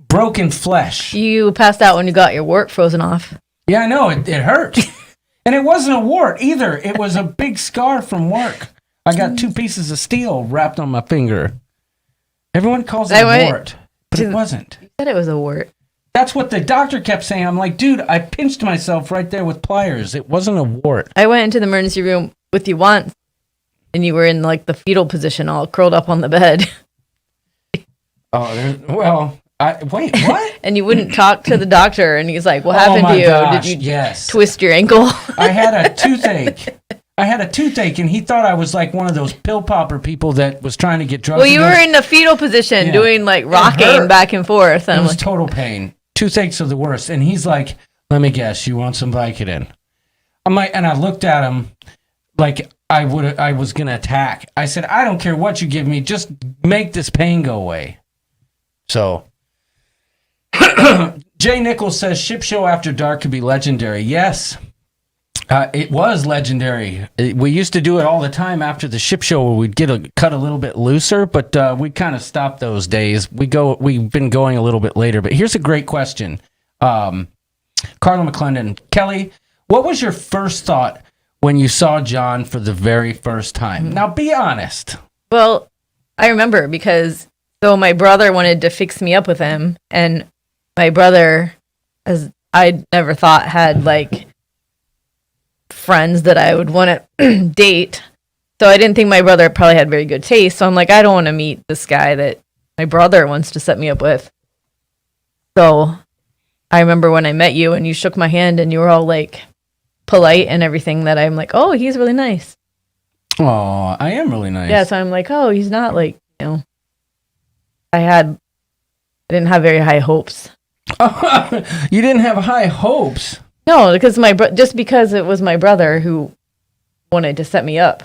broken flesh. You passed out when you got your wart frozen off. Yeah, I know. It hurt. And it wasn't a wart either. It was a big scar from work. I got 2 pieces of steel wrapped on my finger. Everyone calls it a wart, but it wasn't. You said it was a wart. That's what the doctor kept saying. I'm like, dude, I pinched myself right there with pliers. It wasn't a wart. I went into the emergency room with you once, and you were in like the fetal position, all curled up on the bed. Oh, well, wait, what? And you wouldn't talk to the doctor, and he's like, what happened to you? Gosh, did you yes. twist your ankle? I had a toothache. I had a toothache, and he thought I was like one of those pill popper people that was trying to get drugs. Well, you were in the fetal position doing like rocking back and forth. And it was total pain. Toothaches are the worst. And he's like, let me guess, you want some Vicodin? I'm like, and I looked at him like I was going to attack. I said, I don't care what you give me. Just make this pain go away. So, Jay Nichols says, Ship Show After Dark could be legendary. Yes. It was legendary. We used to do it all the time after the ship show where we'd cut a little bit looser, but we kind of stopped those days. We've been going a little bit later, but here's a great question. Carla McClendon. Kelly, what was your first thought when you saw John for the very first time? Now, be honest. Well, I remember because my brother wanted to fix me up with him, and my brother, as I never thought, had like friends that I would want to date. So I didn't think my brother probably had very good taste. So I'm like, I don't want to meet this guy that my brother wants to set me up with. So I remember when I met you and you shook my hand and you were all like polite and everything, that I'm like, oh, he's really nice. Oh, I am really nice. Yeah, so I'm like, oh, he's not like, I didn't have very high hopes. You didn't have high hopes? No, because just because it was my brother who wanted to set me up.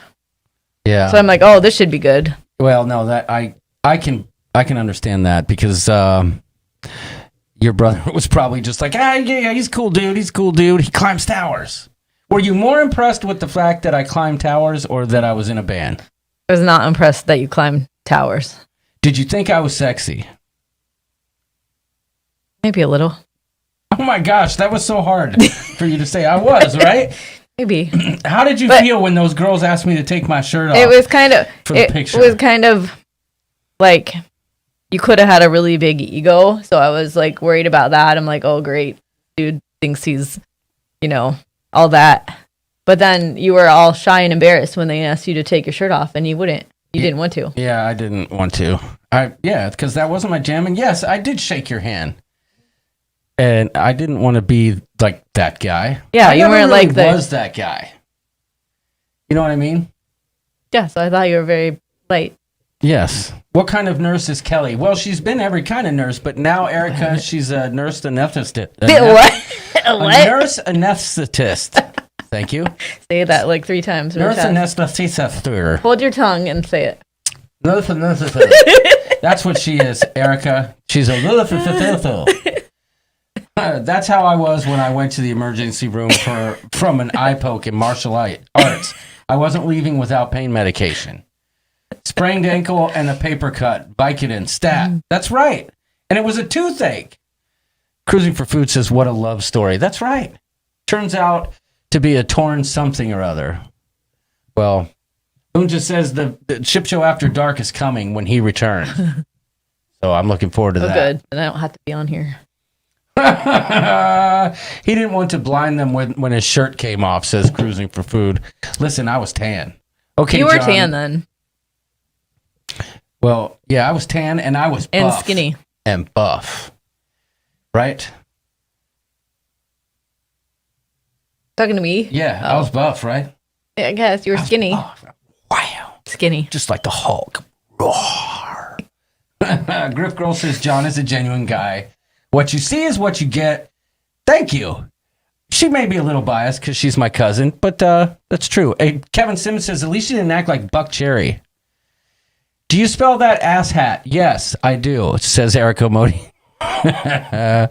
Yeah. So I'm like, oh, this should be good. Well, no, that I can understand that because your brother was probably just like, yeah, he's a cool dude. He's a cool dude. He climbs towers. Were you more impressed with the fact that I climbed towers or that I was in a band? I was not impressed that you climbed towers. Did you think I was sexy? Maybe a little. Oh my gosh, that was so hard for you to say. I was, right? Maybe. How did you feel when those girls asked me to take my shirt off? It was kind of for the picture. It was kind of like you could have had a really big ego, so I was like worried about that. I'm like, oh great, dude thinks he's, all that. But then you were all shy and embarrassed when they asked you to take your shirt off, and you didn't want to. Yeah, I didn't want to. Because that wasn't my jam. And yes, I did shake your hand. And I didn't want to be like that guy. Yeah, you weren't really like was that guy. You know what I mean? Yeah, so I thought you were very light. Yes. What kind of nurse is Kelly? Well, she's been every kind of nurse, but now Erica, she's a nurse anesthetist. What? A nurse anesthetist. Thank you. Say that like 3 times. Nurse anesthetist. Hold your tongue and say it. Nurse anesthetist. That's what she is, Erica. She's a little. That's how I was when I went to the emergency room from an eye poke in martial arts. I wasn't leaving without pain medication. Sprained ankle and a paper cut. Vicodin, stat. That's right. And it was a toothache. Cruising for Food says, what a love story. That's right. Turns out to be a torn something or other. Well, Unja says the ship show After Dark is coming when he returns. So I'm looking forward to that. Good. And I don't have to be on here. He didn't want to blind them when his shirt came off, says Cruising for Food. Listen, I was tan. Okay, you were John. tan then. Well, yeah, I was tan and I was buff. And skinny. And buff. Right? Talking to me? Yeah, I was buff, right? Yeah, I guess. You were skinny. Wow. Skinny. Just like the Hulk. Roar. Griff Girl says John is a genuine guy. What you see is what you get. Thank you. She may be a little biased because she's my cousin, but that's true. Hey, Kevin Simmons says, at least you didn't act like Buck Cherry. Do you spell that ass hat? Yes, I do, says Erica Modi. I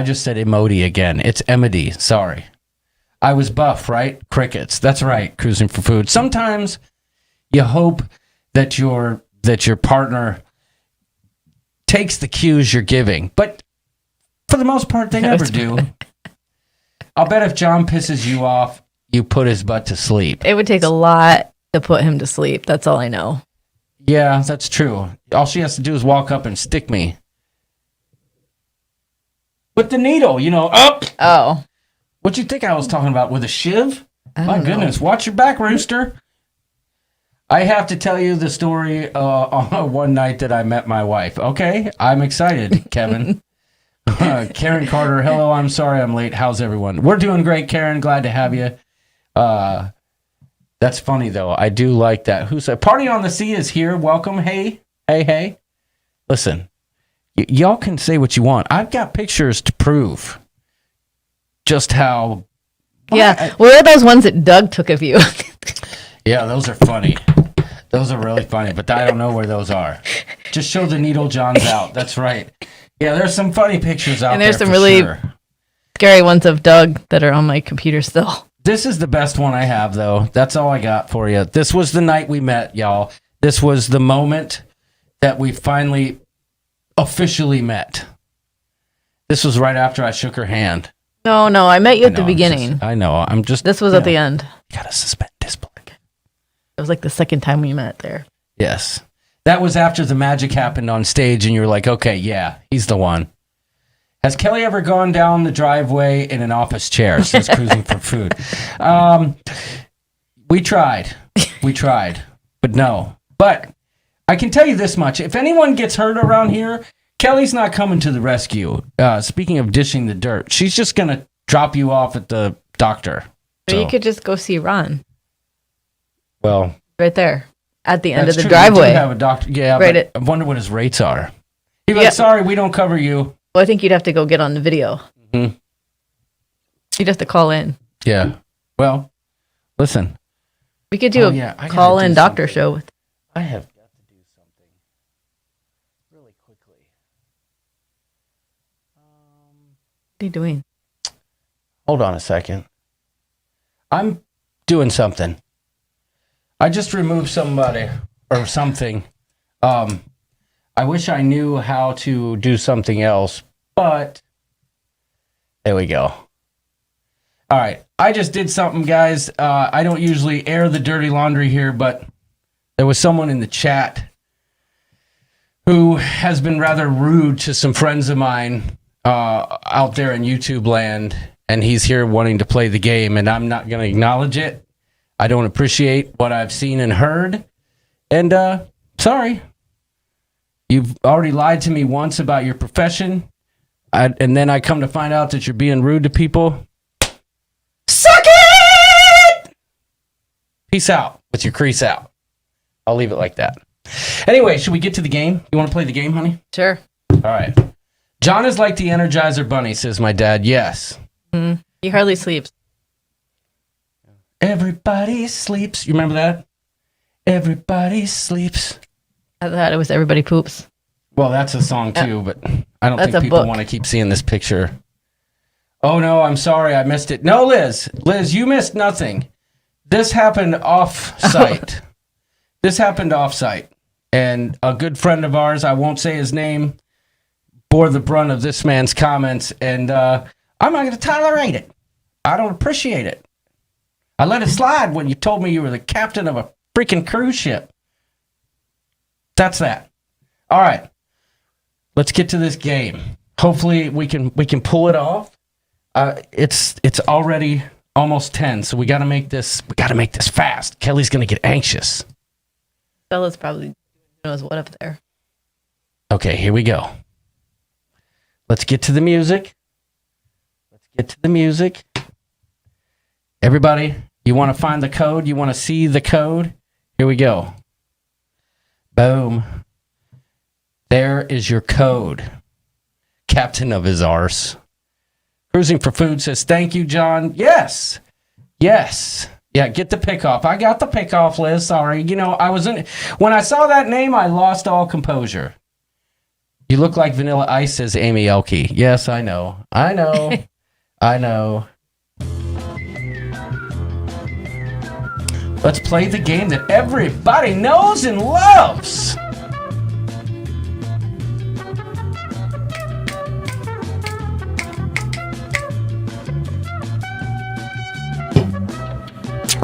just said emoji again. It's Emody. Sorry. I was buff, right? Crickets. That's right. Cruising for Food. Sometimes you hope that your partner takes the cues you're giving, but for the most part, they never do. I'll bet if John pisses you off, you put his butt to sleep. It would take a lot to put him to sleep. That's all I know. Yeah, that's true. All she has to do is walk up and stick me with the needle, up. Oh. What you think I was talking about? With a shiv? My know. goodness. Watch your back, Rooster. I have to tell you the story on one night that I met my wife. Okay, I'm excited, Kevin. Karen Carter, hello, I'm sorry I'm late. How's everyone? We're doing great, Karen. Glad to have you. That's funny though. I do like that. Who's Party on the Sea is here. Welcome. Hey. Listen, y'all can say what you want. I've got pictures to prove just how. Yeah, where are those ones that Doug took of you? Yeah, those are funny. Those are really funny, but I don't know where those are. Just show the needle Johns out. That's right. Yeah, there's some funny pictures out there. And there's some for really sure. scary ones of Doug that are on my computer still. This is the best one I have, though. That's all I got for you. This was the night we met, y'all. This was the moment that we finally officially met. This was right after I shook her hand. No, I met you at the beginning. I know. This was at the end. You gotta suspend disbelief. It was like the second time we met there. Yes. That was after the magic happened on stage, and you were like, okay, yeah, he's the one. Has Kelly ever gone down the driveway in an office chair since cruising for food? We tried, but no. But I can tell you this much. If anyone gets hurt around here, Kelly's not coming to the rescue. Speaking of dishing the dirt, she's just going to drop you off at the doctor. Or you could just go see Ron. Well, right there at the end of the true. driveway. We do have a doctor. Yeah, right. I wonder what his rates are. He'd be like, sorry, we don't cover you. Well, I think you'd have to go get on the video. Mm-hmm. You'd have to call in. Yeah. Well, listen. We could do a call-in doctor show. I have got to do something really quickly. What are you doing? Hold on a second. I'm doing something. I just removed somebody or something. I wish I knew how to do something else, but there we go. All right. I just did something, guys. I don't usually air the dirty laundry here, but there was someone in the chat who has been rather rude to some friends of mine out there in YouTube land, and he's here wanting to play the game, and I'm not going to acknowledge it. I don't appreciate what I've seen and heard, and sorry. You've already lied to me once about your profession, and then I come to find out that you're being rude to people. Suck it! Peace out with your crease out. I'll leave it like that. Anyway, should we get to the game? You want to play the game, honey? Sure. All right. John is like the Energizer Bunny, says my dad. Yes. He hardly sleeps. Everybody sleeps. You remember that? Everybody sleeps. I thought it was Everybody Poops. Well, that's a song too, but I don't think people want to keep seeing this picture. Oh no, I'm sorry, I missed it. No, Liz, you missed nothing. This happened off-site. This happened off-site. And a good friend of ours, I won't say his name, bore the brunt of this man's comments, and I'm not going to tolerate it. I don't appreciate it. I let it slide when you told me you were the captain of a freaking cruise ship. That's that. All right. Let's get to this game. Hopefully we can pull it off. It's already almost 10, so we got to make this fast. Kelly's going to get anxious. Bella's probably knows what up there. Okay, here we go. Let's get to the music. Everybody, you want to find the code? You want to see the code? Here we go. Boom. There is your code. Captain of his arse. Cruising for Food says, thank you, John. Yes. Yeah, get the pick off. I got the pick off, Liz. Sorry. You know, when I saw that name, I lost all composure. You look like Vanilla Ice, says Amy Elke. Yes, I know. I know. Let's play the game that everybody knows and loves.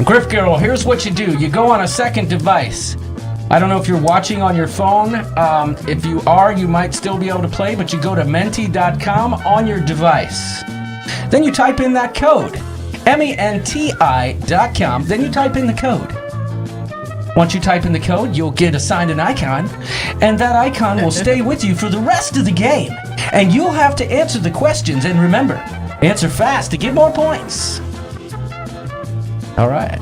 Griff Girl, here's what you do. You go on a second device. I don't know if you're watching on your phone. If you are, you might still be able to play, but you go to menti.com on your device. Then you type in that code, menti.com. Then you type in the code. Once you type in the code, you'll get assigned an icon, and that icon will stay with you for the rest of the game. And you'll have to answer the questions, and remember, answer fast to get more points. All right.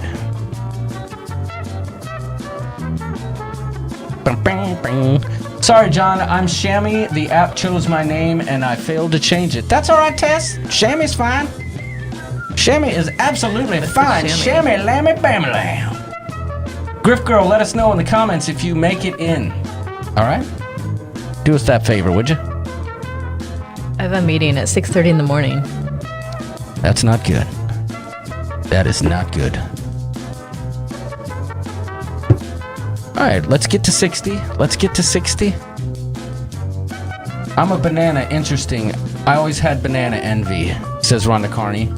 Sorry, John. I'm Shammy. The app chose my name, and I failed to change it. That's all right, Tess. Shammy's fine. Shammy is absolutely fine. Shammy, lammy, bammy, lamb. Griff Girl, let us know in the comments if you make it in. All right? Do us that favor, would you? I have a meeting at 6:30 in the morning. That's not good. That is not good. All right, let's get to 60. Let's get to 60. I'm a banana. Interesting. I always had banana envy, says Rhonda Carney.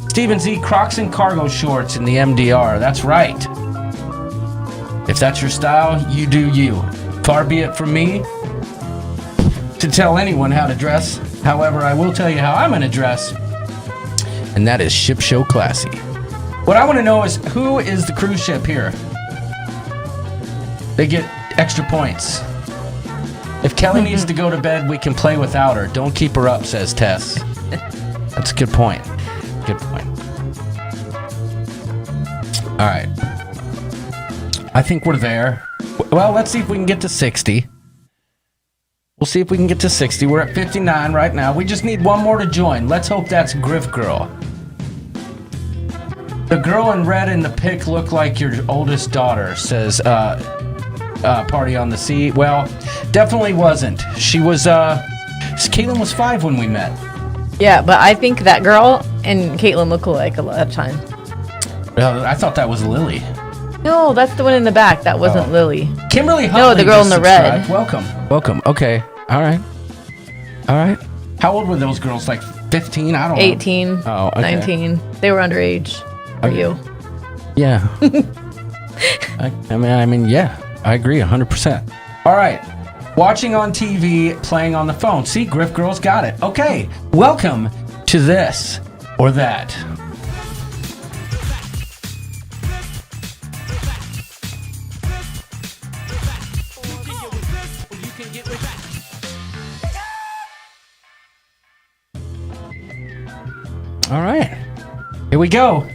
Stephen Z, Crocs and cargo shorts in the MDR. That's right. If that's your style, you do you. Far be it from me to tell anyone how to dress. However, I will tell you how I'm going to dress, and that is ship show classy. What I want to know is, who is the cruise ship here? They get extra points. If Kelly needs to go to bed, we can play without her. Don't keep her up, says Tess. That's a good point. Good point. All right. I think we're there. Well, let's see if we can get to 60. We'll see if we can get to 60. We're at 59 right now. We just need one more to join. Let's hope that's Griff Girl. The girl in red in the pic looked like your oldest daughter, says Party on the Sea. Well, definitely wasn't. She was, Caitlin was 5 when we met. Yeah, but I think that girl and Caitlin look alike a lot of time. I thought that was Lily. No, that's the one in the back. That wasn't Lily. Kimberly Huntley. No, the girl in the red. Welcome. Okay. All right. How old were those girls? Like 15? I don't know. 18. Oh, okay. 19. They were underage. For you. Yeah. I mean, yeah. I agree 100%. All right. Watching on TV, playing on the phone. See, Griff Girl's got it. Okay. Welcome to this or that. All right. Here we go.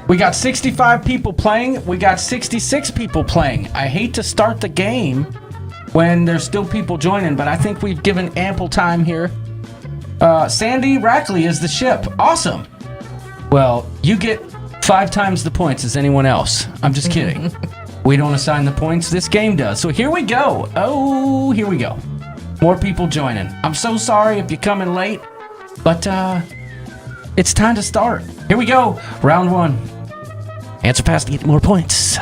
We got 65 people playing. We got 66 people playing. I hate to start the game when there's still people joining, but I think we've given ample time here. Sandy Rackley is the ship. Awesome. Well, you get 5 times the points as anyone else. I'm just kidding. We don't assign the points. This game does. So here we go. Oh, here we go. More people joining. I'm so sorry if you're coming late, but it's time to start. Here we go. Round 1. Answer fast to get more points.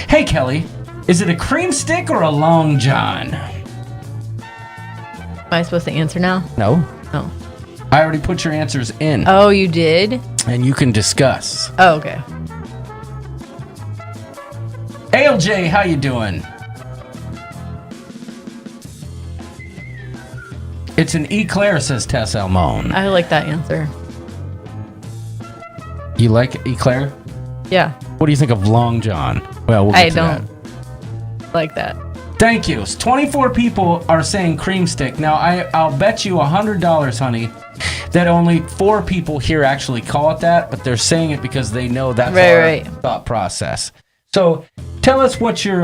Hey, Kelly. Is it a cream stick or a long john? Am I supposed to answer now? No. Oh. I already put your answers in. Oh, you did? And you can discuss. Oh, okay. ALJ, how you doing? It's an eclair, says Tess Almone. I like that answer. You like eclair? Yeah. What do you think of Long John? Well, we'll get to don't like that. Thank you. 24 people are saying cream stick. Now, I'll bet you $100, honey, that only 4 people here actually call it that, but they're saying it because they know that's our thought process. So, tell us what your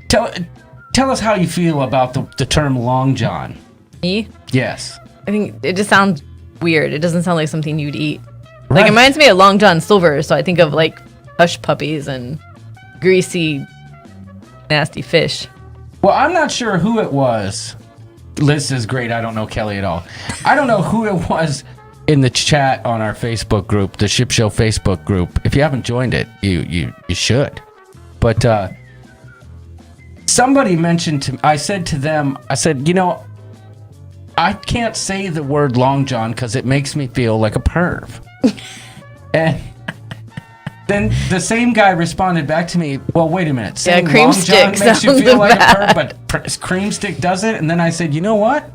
tell us how you feel about the term Long John. Me? Yes. I think it just sounds weird. It doesn't sound like something you'd eat. Right. Like, it reminds me of Long John Silver, so I think of, like, hush puppies and greasy, nasty fish. Well, I'm not sure who it was. Liz is great. I don't know Kelly at all. I don't know who it was in the chat on our Facebook group, the Ship Show Facebook group. If you haven't joined it, you should. But somebody mentioned I said to them, you know, I can't say the word Long John because it makes me feel like a perv. And then the same guy responded back to me, well, wait a minute. Saying cream Long stick John makes you sounds feel like a bad. perv, but cream stick does it? And then I said, you know what?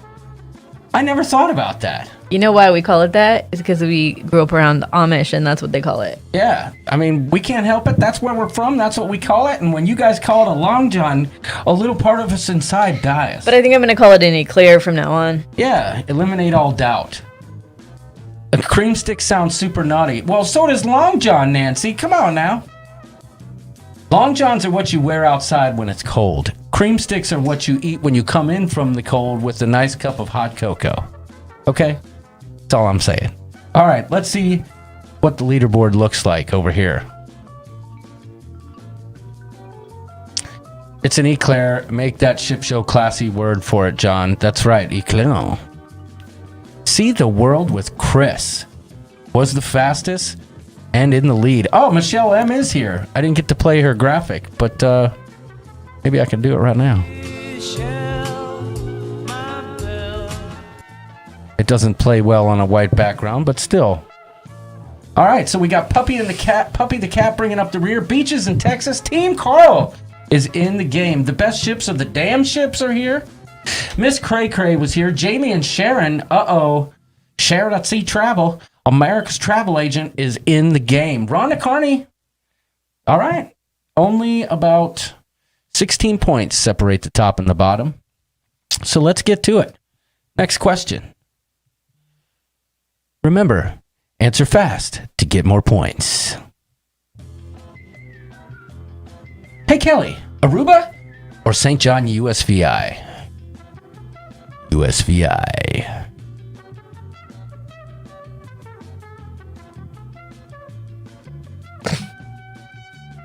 I never thought about that. You know why we call it that? It's because we grew up around the Amish, and that's what they call it. Yeah. I mean, we can't help it. That's where we're from. That's what we call it. And when you guys call it a Long John, a little part of us inside dies. But I think I'm going to call it an eclair from now on. Yeah. Eliminate all doubt. A cream stick sounds super naughty. Well, so does Long John, Nancy. Come on now. Long Johns are what you wear outside when it's cold. Cream sticks are what you eat when you come in from the cold with a nice cup of hot cocoa. Okay? That's all I'm saying. All right, let's see what the leaderboard looks like over here. It's an eclair. Make that ship show classy word for it, John. That's right, eclair. See the world with Chris. Was the fastest and in the lead. Oh, Michelle M is here. I didn't get to play her graphic, but maybe I can do it right now. It doesn't play well on a white background, but still. All right, so we got Puppy the cat bringing up the rear. Beaches in Texas. Team Carl is in the game. The best ships of the damn ships are here. Miss Cray Cray was here. Jamie and Sharon. Sharon at Sea Travel. America's travel agent is in the game. Rhonda Carney. All right. Only about 16 points separate the top and the bottom. So let's get to it. Next question. Remember, answer fast to get more points. Hey, Kelly, Aruba or St. John USVI? USVI.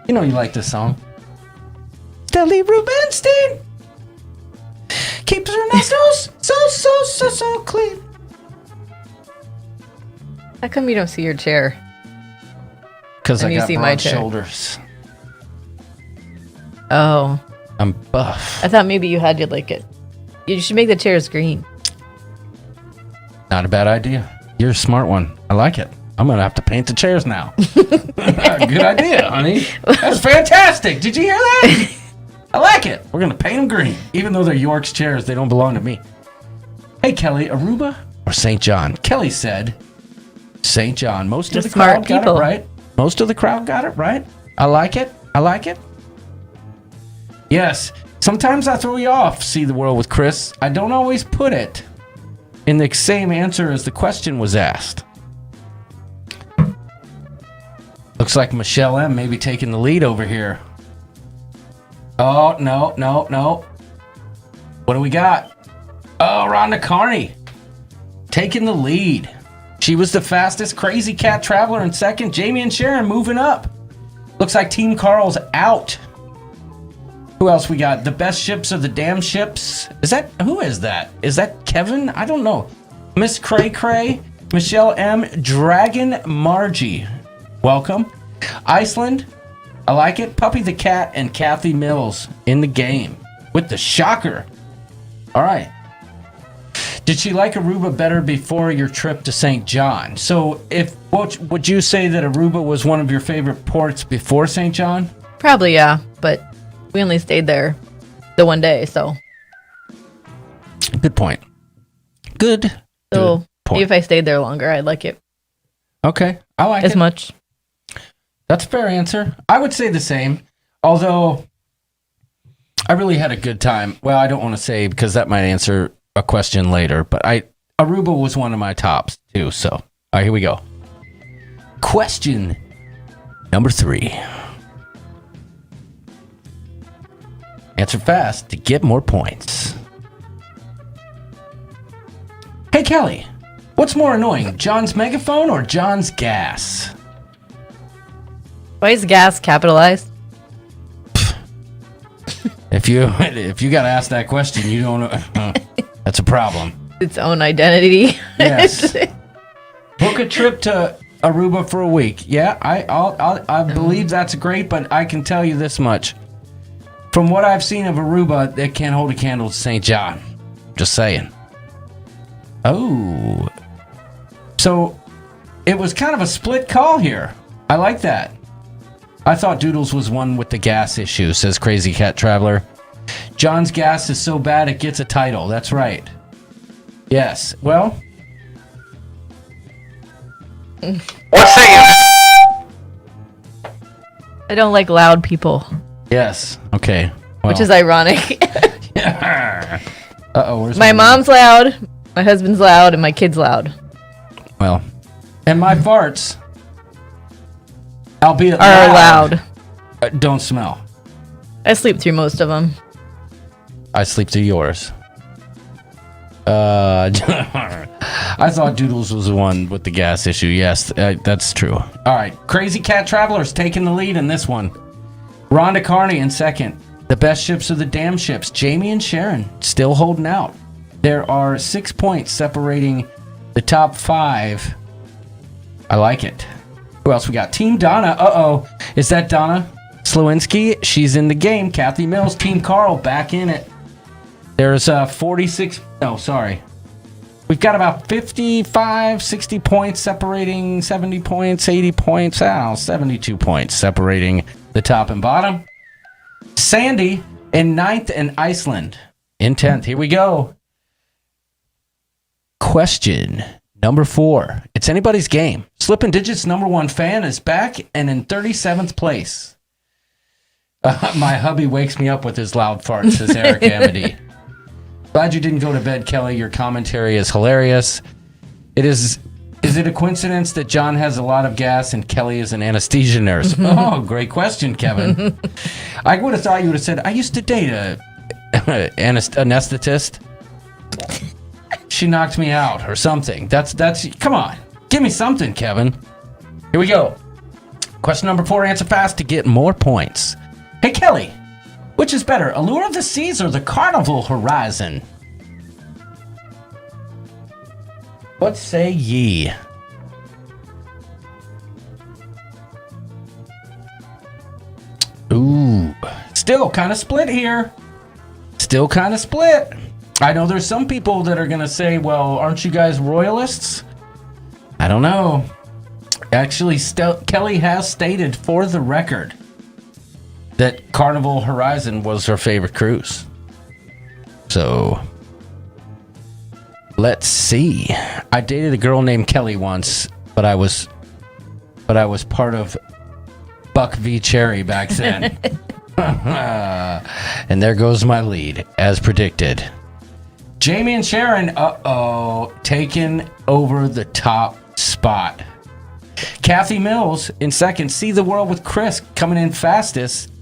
You know you like this song. Kelly Rubenstein keeps her nest so clean. How come you don't see your chair? Because I you got see my broad chair. shoulders. Oh. I'm buff. I thought maybe you had like it. You should make the chairs green. Not a bad idea. You're a smart one. I like it. I'm going to have to paint the chairs now. Good idea, honey. That's fantastic. Did you hear that? I like it. We're going to paint them green. Even though they're York's chairs, they don't belong to me. Hey, Kelly, Aruba or St. John? Kelly said St. John. Most of the crowd got it right. Most of the crowd got it right. I like it. I like it. Yes. Sometimes I throw you off, See the World with Chris. I don't always put it in the same answer as the question was asked. Looks like Michelle M may be taking the lead over here. Oh, no. What do we got? Oh, Rhonda Carney taking the lead. She was the fastest. Crazy Cat Traveler in second. Jamie and Sharon moving up. Looks like Team Carl's out. Who else we got? The best ships are the damn ships. Who is that? Is that Kevin? I don't know. Miss Cray Cray, Michelle M, Dragon Margie. Welcome. Iceland, I like it. Puppy the Cat and Kathy Mills in the game with the shocker. All right. Did she like Aruba better before your trip to St. John? So would you say that Aruba was one of your favorite ports before St. John? Probably, yeah. But we only stayed there the one day, so. Good point. Good. So maybe if I stayed there longer, I'd like it. Okay. I like it. As much. That's a fair answer. I would say the same. Although, I really had a good time. Well, I don't want to say because that might answer a question later. But Aruba was one of my tops too. So, all right, here we go. Question number 3. Answer fast to get more points. Hey, Kelly. What's more annoying, John's megaphone or John's gas? Why is gas capitalized? If you got to ask that question, you don't know. That's a problem. Its own identity. Yes. Book a trip to Aruba for a week. Yeah, I believe that's great, but I can tell you this much. From what I've seen of Aruba, they can't hold a candle to St. John. Just saying. Oh. So, it was kind of a split call here. I like that. I thought Doodles was one with the gas issue, says Crazy Cat Traveler. John's gas is so bad it gets a title. That's right. Yes. Well. What's that? I don't like loud people. Yes. Okay. Well. Which is ironic. Uh-oh. My mom's loud, my husband's loud, and my kid's loud. Well, And my farts, albeit Are loud. Don't smell. I sleep through most of them. I sleep through yours. I thought Doodles was the one with the gas issue. Yes, that's true. All right, Crazy Cat Traveler's taking the lead in this one. Rhonda Carney in second. The best ships are the damn ships. Jamie and Sharon still holding out. There are 6 points separating the top 5. I like it. Who else we got? Team Donna. Uh-oh. Is that Donna Slowinski? She's in the game. Kathy Mills. Team Carl back in it. There's 46. No, sorry. We've got about 55, 60 points separating 70 points, 80 points. 72 points separating the top and bottom. Sandy in 9th and Iceland in 10th. Here we go. Question number 4. It's anybody's game. Slippin' Digits #1 fan is back and in 37th place. My hubby wakes me up with his loud farts, says Eric Amity. Glad you didn't go to bed, Kelly. Your commentary is hilarious. Is it a coincidence that John has a lot of gas and Kelly is an anesthesia nurse? Oh, great question, Kevin. I would have thought you would have said, I used to date a anesthetist. She knocked me out or something. That's come on. Give me something, Kevin. Here we go. Question number 4, answer fast to get more points. Hey, Kelly, which is better, Allure of the Seas or the Carnival Horizon? What say ye? Ooh, still kind of split here. Still kind of split. I know there's some people that are going to say, well, aren't you guys royalists? I don't know. Actually, Kelly has stated for the record that Carnival Horizon was her favorite cruise. So, let's see. I dated a girl named Kelly once, but I was part of Buck v. Cherry back then. And there goes my lead, as predicted. Jamie and Sharon, taking over the top spot. Kathy Mills in second. See the World with Chris coming in fastest.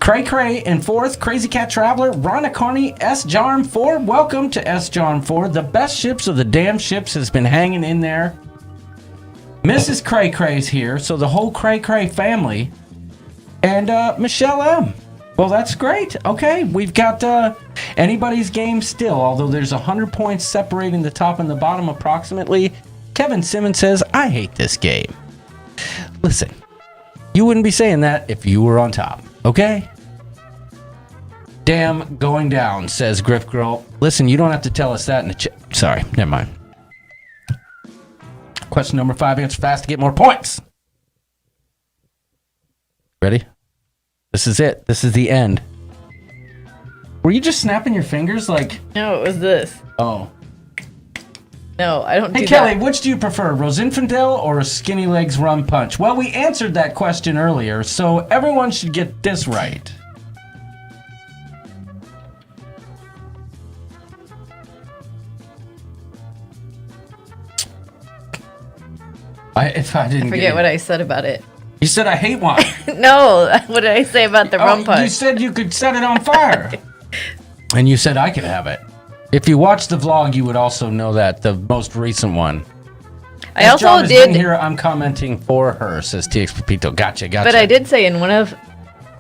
Cray Cray in 4th. Crazy Cat Traveler. Rhonda Carney. S. Jarm 4. Welcome to S. Jarm 4. The best ships of the damn ships has been hanging in there. Mrs. Cray Cray's here, so the whole Cray Cray family. And Michelle M. Well, that's great. Okay, we've got anybody's game still, although there's 100 points separating the top and the bottom approximately. Kevin Simmons says, I hate this game. Listen, you wouldn't be saying that if you were on top, okay? Damn, going down, says Griff Girl. Listen, you don't have to tell us that in the chat. Sorry, never mind. Question number 5, answer fast to get more points. Ready? This is it. This is the end. Were you just snapping your fingers like... No, it was this. Oh. No, I don't do Hey, Kelly, which do you prefer, Rosinfandel or Skinny Legs Rum Punch? Well, we answered that question earlier, so everyone should get this right. I forget what I said about it. You said I hate wine. No, what did I say about the rum punch? You said you could set it on fire. And you said I could have it. If you watch the vlog, you would also know that, the most recent one. I also did... Here, I'm commenting for her, says TX Pepito. Gotcha. But I did say in one of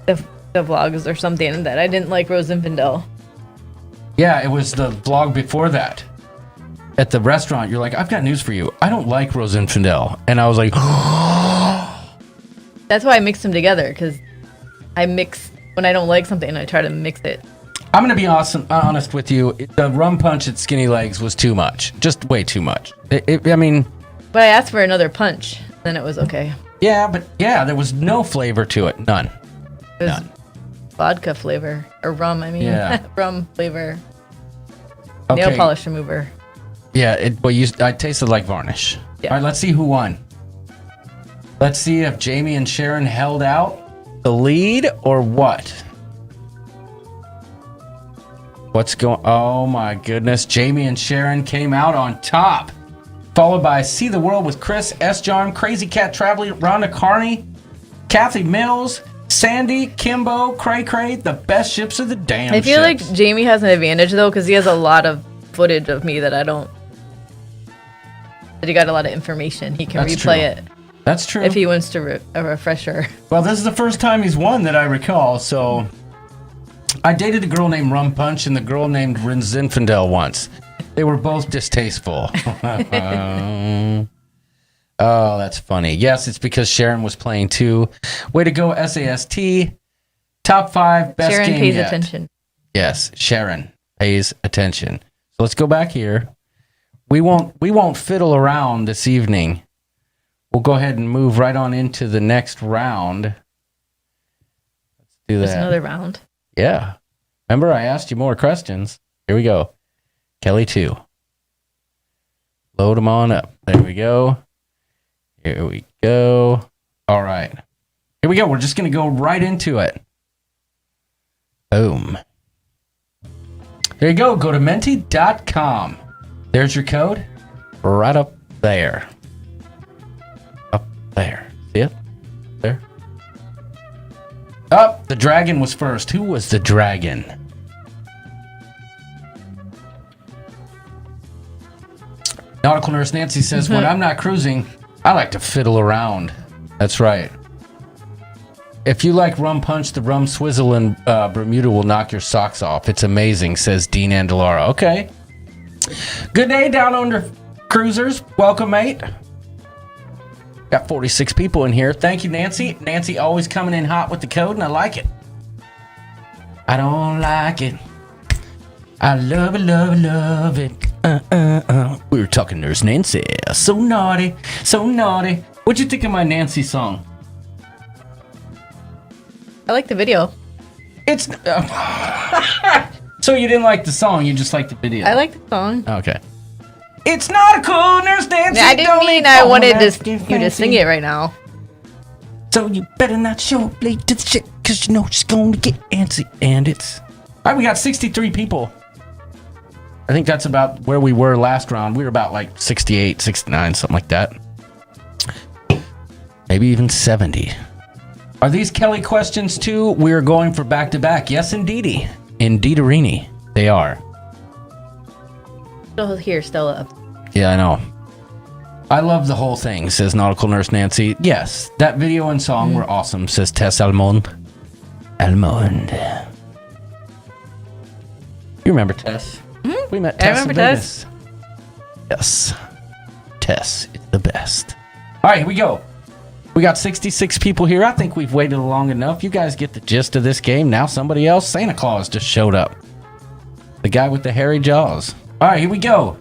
the vlogs or something that I didn't like Rosinfandel. Yeah, it was the vlog before that. At the restaurant, you're like, I've got news for you. I don't like Rosinfandel. And I was like, That's why I mixed them together, because I mix, when I don't like something, I try to mix it. I'm going to be honest with you. The rum punch at Skinny Legs was too much. Just way too much. I mean... But I asked for another punch, then it was okay. Yeah, but there was no flavor to it. None. It was vodka flavor. Or rum, I mean. Yeah. Rum flavor. Okay. Nail polish remover. Yeah, I tasted like varnish. Yeah. All right, let's see who won. Let's see if Jamie and Sharon held out the lead or what. What's going... Oh, my goodness. Jamie and Sharon came out on top. followed by See the World with Chris, S. Jarm, Crazy Cat Traveling, Rhonda Carney, Kathy Mills, Sandy, Kimbo, Cray Cray, the best ships of the damn I feel ships. like Jamie has an advantage though, because he has a lot of footage of me that I don't. But he got a lot of information. He can replay it. That's true. If he wants to a refresher. Well, this is the first time he's won that I recall, so... I dated a girl named Rum Punch and the girl named Zinfandel once. They were both distasteful. Oh, that's funny. Yes, it's because Sharon was playing too. Way to go, SAST. Top 5 best Sharon game pays yet. attention. Yes, Sharon pays attention. So let's go back here. We won't fiddle around this evening. We'll go ahead and move right on into the next round. Let's do that. There's another round. Yeah. Remember, I asked you more questions. Here we go. Kelly 2. Load them on up. There we go. Here we go. All right. Here we go. We're just going to go right into it. Boom. There you go. Go to menti.com. There's your code. Right up there. Up there. See it? There. Up. The dragon was first. Who was the dragon? Nautical Nurse Nancy says, when I'm not cruising, I like to fiddle around. That's right. If you like Rum Punch, the Rum Swizzle in Bermuda will knock your socks off. It's amazing, says Dean Andelara. Okay. Good day, Down Under Cruisers. Welcome, mate. Got 46 people in here. Thank you, Nancy. Nancy always coming in hot with the code, and I like it. I don't like it. I love it, love it, love it. We were talking Nurse Nancy. So naughty, so naughty. What'd you think of my Nancy song? I like the video. It's so you didn't like the song, you just liked the video. I like the song. Okay. It's not a cool Nurse Nancy. I didn't mean I wanted you to sing it right now. So you better not show up late to the shit, cause you know she's gonna get antsy. And it's... Alright, we got 63 people. I think that's about where we were last round. We were about like 68, 69, something like that. Maybe even 70. Are these Kelly questions too? We're going for back-to-back. Yes, indeedy. Indeederini. They are. Still here, still up. Yeah, I know. I love the whole thing, says Nautical Nurse Nancy. Yes, that video and song were awesome, says Tess Almond. Almond. You remember Tess? We met Tess. I remember Tess. Yes. Tess is the best. All right, here we go. We got 66 people here. I think we've waited long enough. You guys get the gist of this game. Now somebody else, Santa Claus, just showed up. The guy with the hairy jaws. All right, here we go.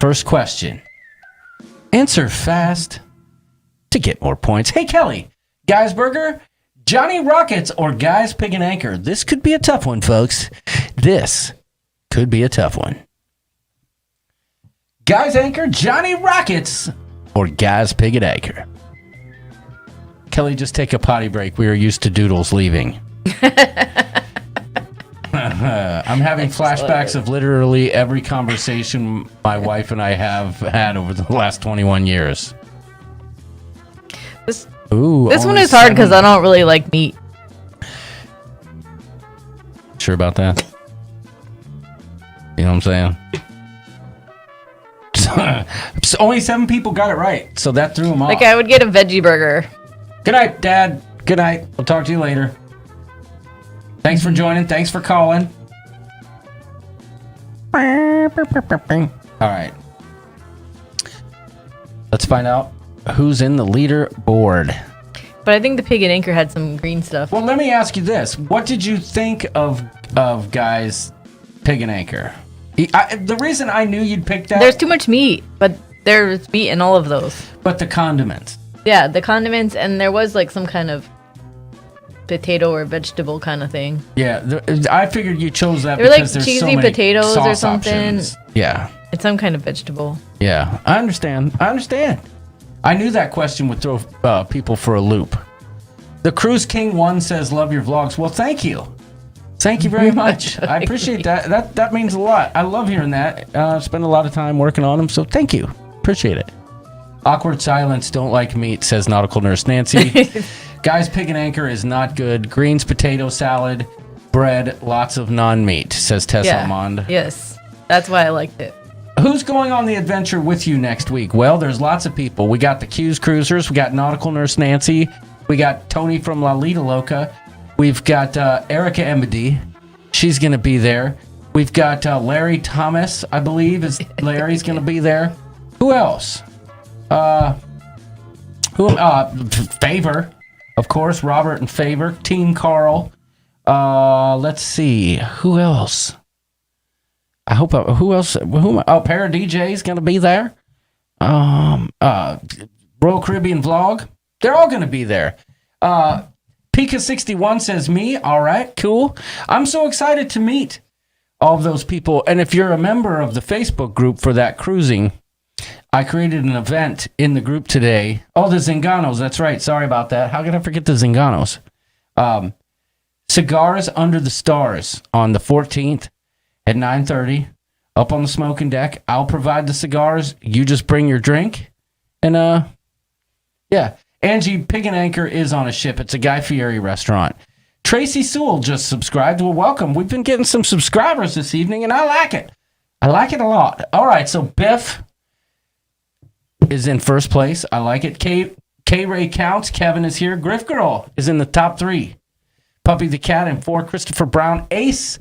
First question. Answer fast to get more points. Hey, Kelly. Guy's Burger, Johnny Rockets, or Guy's Pig and Anchor? This could be a tough one, folks. This could be a tough one. Guy's Anchor, Johnny Rockets, or Guy's Pig and Anchor? Kelly, just take a potty break. We are used to Doodles leaving. I'm having flashbacks of literally every conversation my wife and I have had over the last 21 years. This one is hard because I don't really like meat. Sure about that? You know what I'm saying? So only 7 people got it right, so that threw them off. Like I would get a veggie burger. Good night, Dad. Good night. We'll talk to you later. Thanks for joining. Thanks for calling. All right. Let's find out who's in the leaderboard. But I think the Pig and Anchor had some green stuff. Well, let me ask you this. What did you think of Guy's Pig and Anchor? The reason I knew you'd pick that... There's too much meat, but there's meat in all of those. But the condiments. Yeah, the condiments, and there was like some kind of potato or vegetable kind of thing. Yeah, I figured you chose that They were because like there's so cheesy many potatoes sauce or something. options. Yeah. It's some kind of vegetable. Yeah, I understand. I knew that question would throw people for a loop. The Cruise King 1 says, love your vlogs. Well, thank you. Thank you very much. I appreciate that. That means a lot. I love hearing that. Spend a lot of time working on them, so thank you. Appreciate it. Awkward silence, don't like meat, says Nautical Nurse Nancy. Guys, pig and anchor is not good. Greens, potato salad, bread, lots of non-meat, says Tess Almond. Yes, that's why I liked it. Who's going on the adventure with you next week? Well, there's lots of people. We got the Q's Cruisers. We got Nautical Nurse Nancy. We got Tony from La Lita Loca. We've got Erica Embody. She's going to be there. We've got Larry Thomas, I believe. Larry's going to be there. Who else? Favor. Of course, Robert and Favor. Team Carl. Let's see. Who else? I hope. Who else? Para DJ's going to be there. Royal Caribbean Vlog. They're all going to be there. Pika61 says me. All right, cool. I'm so excited to meet all of those people. And if you're a member of the Facebook group for that cruising, I created an event in the group today. Oh, the Zinganos. That's right. Sorry about that. How could I forget the Zinganos? Cigars Under the Stars on the 14th at 9:30 up on the smoking deck. I'll provide the cigars. You just bring your drink. And, yeah. Angie, Pig and Anchor is on a ship. It's a Guy Fieri restaurant. Tracy Sewell just subscribed. Well, welcome. We've been getting some subscribers this evening, and I like it. I like it a lot. All right, so Biff is in first place. I like it. K-Ray counts. Kevin is here. Griff Girl is in the top 3. Puppy the Cat in 4. Christopher Brown. Ace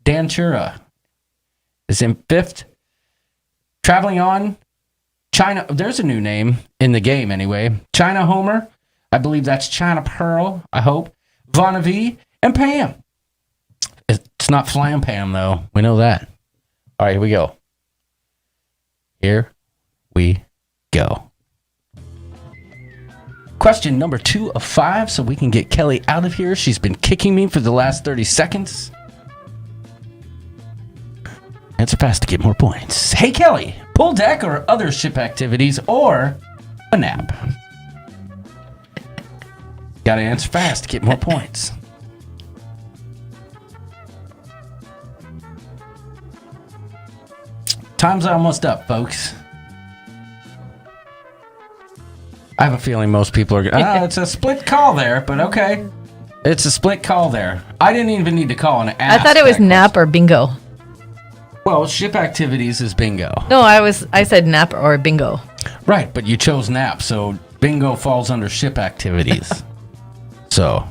Dantura is in 5th. Traveling on. China, there's a new name in the game anyway. China Homer, I believe that's China Pearl, I hope. Vonna V, and Pam. It's not Flam Pam, though. We know that. All right, here we go. Here we go. Question number 2 of 5, so we can get Kelly out of here. She's been kicking me for the last 30 seconds. Answer fast to get more points. Hey, Kelly. Pool deck or other ship activities or a nap? Gotta answer fast to get more points. Time's almost up, folks. I have a feeling most people are it's a split call there, but okay. It's a split call there. I didn't even need to call and ask. I thought it was nap or bingo. Well, ship activities is bingo. No, I said nap or bingo. Right, but you chose nap, so bingo falls under ship activities. So,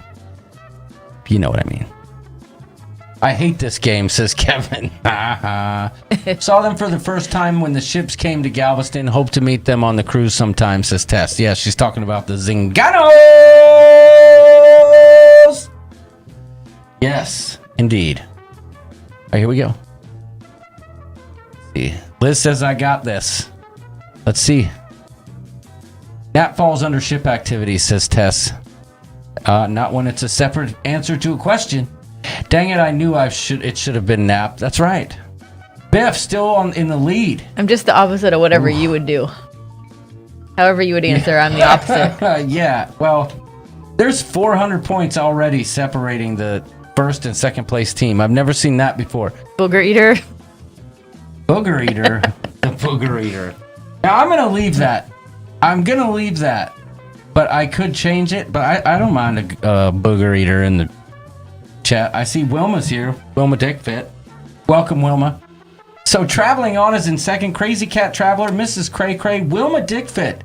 you know what I mean. I hate this game, says Kevin. Saw them for the first time when the ships came to Galveston. Hope to meet them on the cruise sometime, says Tess. Yeah, she's talking about the Zinganos! Yes, indeed. All right, here we go. Liz says I got this. Let's see. Nap falls under ship activities, says Tess. Not when it's a separate answer to a question. Dang it, I knew it should have been nap. That's right. Biff still in the lead. I'm just the opposite of whatever you would do. However you would answer, I'm the opposite. Yeah, well, there's 400 points already separating the first and second place team. I've never seen that before. Booger eater. Booger eater. The booger eater. Now, I'm going to leave that. But I could change it. But I don't mind a booger eater in the chat. I see Wilma's here. Wilma Dickfit. Welcome, Wilma. So, traveling on is in second. Crazy Cat Traveler, Mrs. Cray Cray, Wilma Dickfit.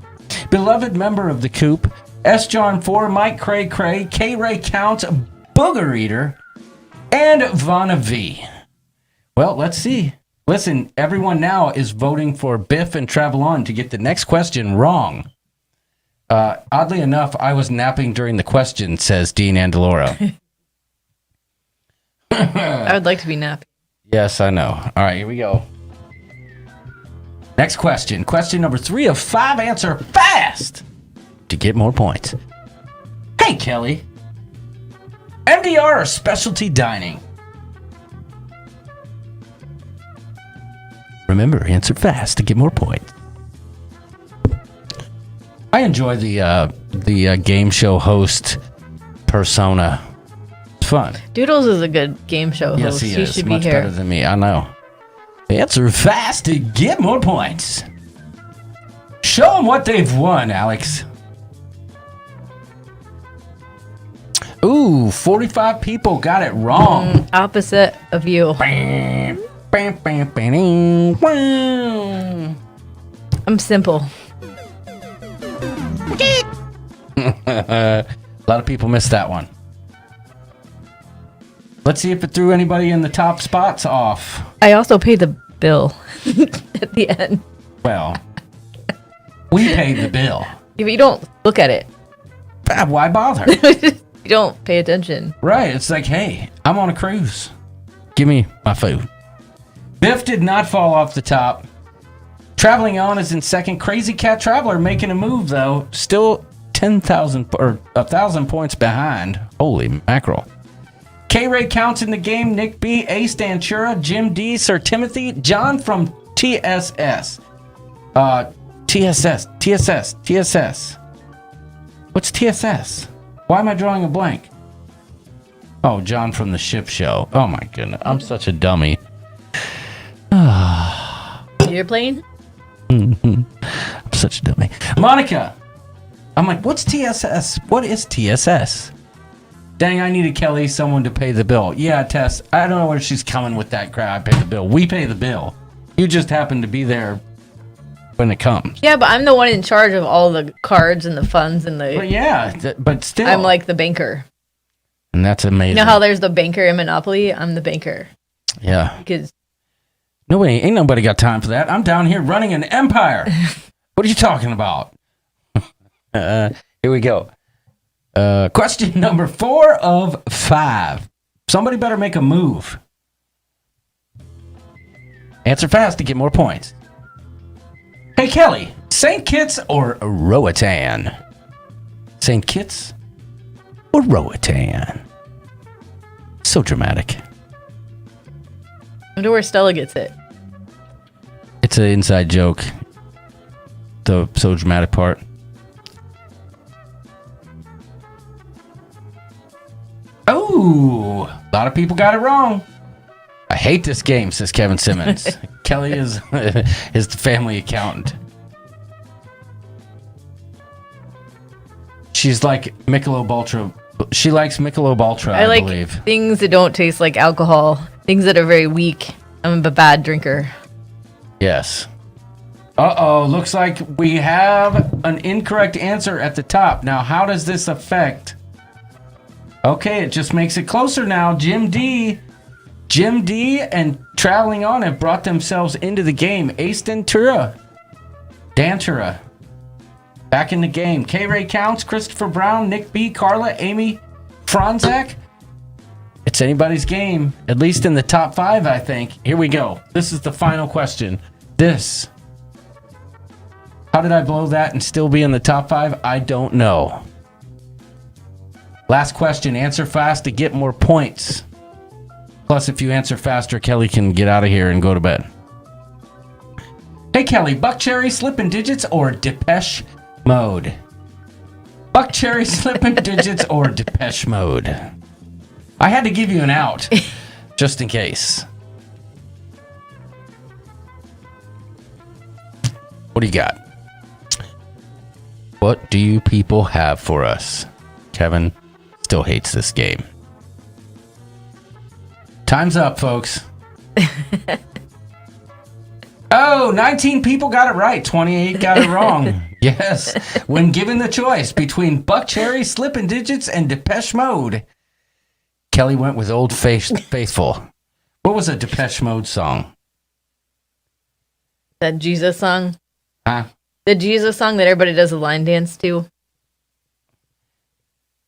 Beloved member of the Coop. S. John 4, Mike Cray Cray, K. Ray Counts, Booger Eater, and Vonna V. Well, let's see. Listen, everyone now is voting for Biff and Travel On to get the next question wrong. Oddly enough, I was napping during the question, says Dean Andaloro. I would like to be napping. Yes, I know. All right, here we go. Next question. Question number 3 of 5. Answer fast to get more points. Hey, Kelly. MDR or specialty dining? Remember, answer fast to get more points. I enjoy the game show host persona. It's fun. Doodles is a good game show Yes, host. he He is. should be Much here. better than me. I know. Answer fast to get more points. Show them what they've won, Alex. Ooh, 45 people got it wrong. Opposite of you. I'm simple. A lot of people missed that one. Let's see if it threw anybody in the top spots off. I also paid the bill at the end. Well, we paid the bill. If you don't look at it, Why bother? you don't pay attention. Right. It's like, hey, I'm on a cruise. Give me my food. Biff did not fall off the top. Traveling On is in second. Crazy Cat Traveler making a move, though. Still 10,000 or 1,000 points behind. Holy mackerel. K-Ray counts in the game. Nick B, Ace Dantura, Jim D, Sir Timothy, John from TSS. TSS. What's TSS? Why am I drawing a blank? Oh, John from the Ship Show. Oh my goodness, I'm such a dummy. You're playing? I'm such a dummy. Monica! I'm like, what's TSS? What is TSS? Dang, I needed Kelly, someone to pay the bill. Yeah, Tess, I don't know where she's coming with that crap. I pay the bill. We pay the bill. You just happen to be there when it comes. Yeah, but I'm the one in charge of all the cards and the funds and the... But yeah, but still. I'm like the banker. And that's amazing. You know how there's the banker in Monopoly? I'm the banker. Yeah. Because... Ain't nobody got time for that. I'm down here running an empire. What are you talking about? Here we go. Question number 4 of 5. Somebody better make a move. Answer fast to get more points. Hey, Kelly, St. Kitts or Roatan? St. Kitts or Roatan? So dramatic. I wonder where Stella gets it. It's an inside joke. The so dramatic part. Oh, a lot of people got it wrong. I hate this game, says Kevin Simmons. Kelly is the family accountant. She's like Michelob Ultra. She likes Michelob Ultra, I like believe. things that don't taste like alcohol. Things that are very weak. I'm a bad drinker. Yes. Uh-oh, looks like we have an incorrect answer at the top. Now, how does this affect... Okay, it just makes it closer now. Jim D and Traveling On have brought themselves into the game. Ace Dantura, back in the game. K-Ray counts, Christopher Brown, Nick B, Carla, Amy, Franzak. It's anybody's game, at least in the top 5, I think. Here we go. This is the final question. How did I blow that and still be in the top 5? I don't know. Last question. Answer fast to get more points. Plus, if you answer faster, Kelly can get out of here and go to bed. Hey, Kelly, Buckcherry, Slippin' Digits, or Depeche Mode? Buckcherry, Slippin' Digits, or Depeche Mode? I had to give you an out, just in case. What do you got? What do you people have for us? Kevin still hates this game. Time's up, folks. Oh, 19 people got it right. 28 got it wrong. Yes. When given the choice between Buckcherry, Slippin' Digits, and Depeche Mode, Kelly went with Old Faithful. What was a Depeche Mode song? That Jesus song? Huh? The Jesus song that everybody does a line dance to?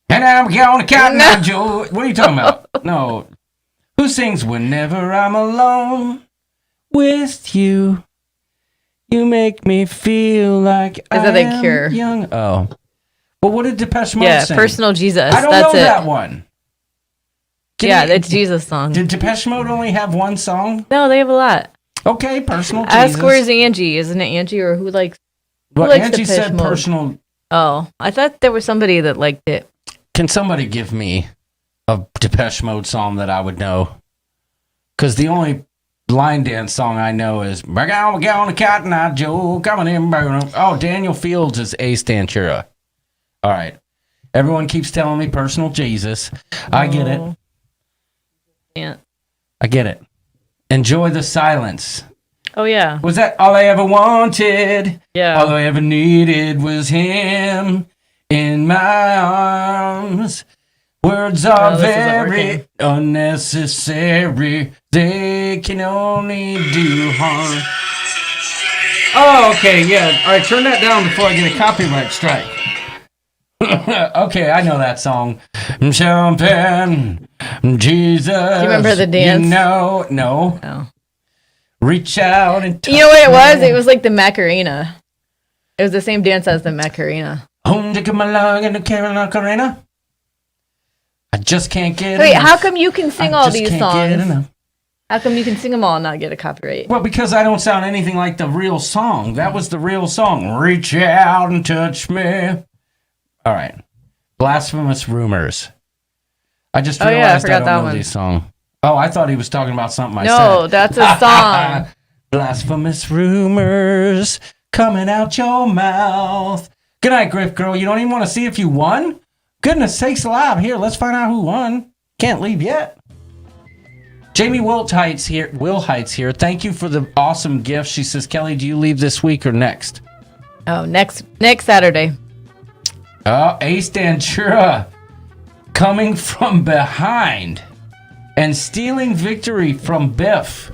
And I'm gonna count my joy. What are you talking about? No. Who sings Whenever I'm Alone with You? You make me feel like Is that The Cure? Young. Oh. Well, what did Depeche Mode sing? Personal Jesus. I don't That's know it. that one. That's Jesus song. Did Depeche Mode only have one song? No, they have a lot. Okay, Personal Jesus. Ask where's Angie. Isn't it Angie or who likes? Well, likes Angie Depeche said Mode? Personal. Oh, I thought there was somebody that liked it. Can somebody give me a Depeche Mode song that I would know. Because the only line dance song I know is Cotton Eye Joe coming in. Oh, Daniel Fields is Ace Ventura. All right. Everyone keeps telling me personal Jesus. I get it. Yeah. I get it. Enjoy the silence. Oh, yeah. Was that all I ever wanted? Yeah. All I ever needed was him in my arms. Words are very unnecessary. They can only do harm. Oh, okay, yeah. All right, turn that down before I get a copyright strike. Okay, I know that song. Champagne, Jesus. Do you remember the dance? No. Oh. Reach out and touch You know what it was? me. It was like the Macarena. It was the same dance as the Macarena. Home to my lung in the Carolina. I just can't get Wait, enough. how come you can sing I all just these can't songs? get enough. How come you can sing them all and not get a copyright? Well, because I don't sound anything like the real song. That was the real song. Reach out and touch me. All right. Blasphemous Rumors. I just Oh, yeah, I realized forgot I that don't know one. this song. Oh, I thought he was talking about something I said. No, that's a song. Blasphemous rumors coming out your mouth. Good night, Griff Girl. You don't even want to see if you won? Goodness sakes alive. Here, let's find out who won. Can't leave yet. Jamie Wilhite's here. Thank you for the awesome gift. She says, Kelly, do you leave this week or next? Oh, next Saturday. Oh, Ace Ventura coming from behind and stealing victory from Biff.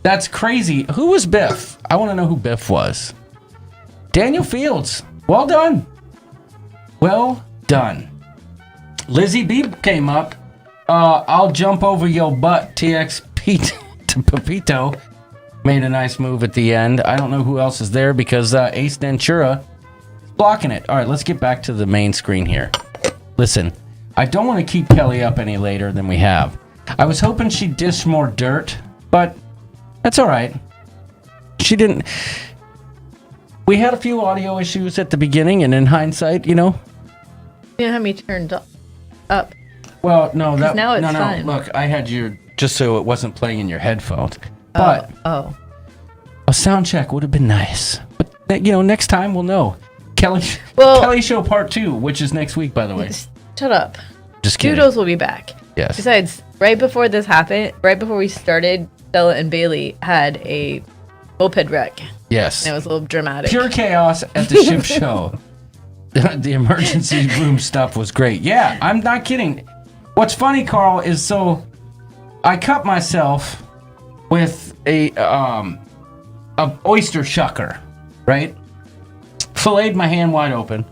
That's crazy. Who was Biff? I want to know who Biff was. Daniel Fields. Well done. Well done. Lizzie B came up. I'll jump over your butt, TXP to Pepito. Made a nice move at the end. I don't know who else is there because Ace Ventura is blocking it. All right, let's get back to the main screen here. Listen, I don't want to keep Kelly up any later than we have. I was hoping she'd dish more dirt, but that's all right. She didn't. We had a few audio issues at the beginning, and in hindsight, you know. You know how me turned up. Well, no, that now it's no. fine. Look, I had your just so it wasn't playing in your headphones. But Oh. a sound check would have been nice. But you know, next time we'll know. Kelly Show Part 2, which is next week, by the way. Shut up. Just kidding. Doodles will be back. Yes. Besides, right before this happened, right before we started, Stella and Bailey had a moped wreck. Yes. And it was a little dramatic. Pure chaos at the ship show. The emergency room stuff was great. Yeah, I'm not kidding. What's funny, Carl, is so I cut myself with a oyster shucker, right? Filleted my hand wide open.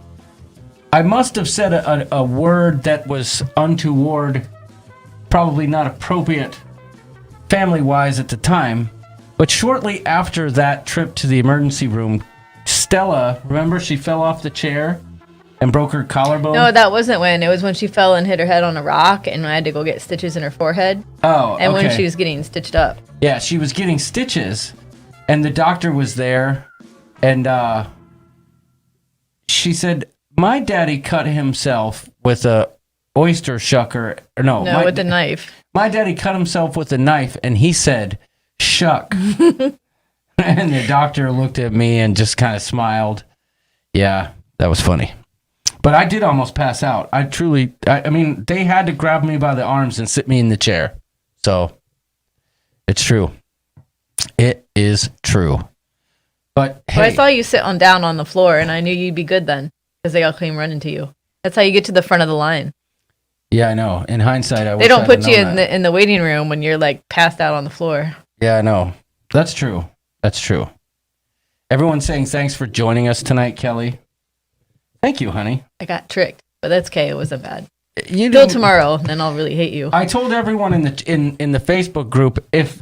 I must have said a word that was untoward, probably not appropriate family-wise at the time. But shortly after that trip to the emergency room, Stella, remember she fell off the chair and broke her collarbone? No, that wasn't when. It was when she fell and hit her head on a rock, and I had to go get stitches in her forehead. Oh, And when okay. she was getting stitched up. Yeah, she was getting stitches, and the doctor was there, and she said, my daddy cut himself with a oyster shucker. Or no, With a knife. My daddy cut himself with a knife, and he said, shuck. And the doctor looked at me and just kind of smiled. Yeah, that was funny. But I did almost pass out. I mean, they had to grab me by the arms and sit me in the chair. So, it's true. It is true. But hey, Well, I saw you sit down on the floor, and I knew you'd be good then, because they all came running to you. That's how you get to the front of the line. yeah, I know. In hindsight, I wish They don't I'd put have you known in that. the waiting room when you're like passed out on the floor. Yeah, I know. That's true. That's true. Everyone's saying thanks for joining us tonight, Kelly. Thank you, honey. I got tricked, but that's okay. It wasn't bad. You Till didn't- tomorrow, then I'll really hate you. I told everyone in the Facebook group if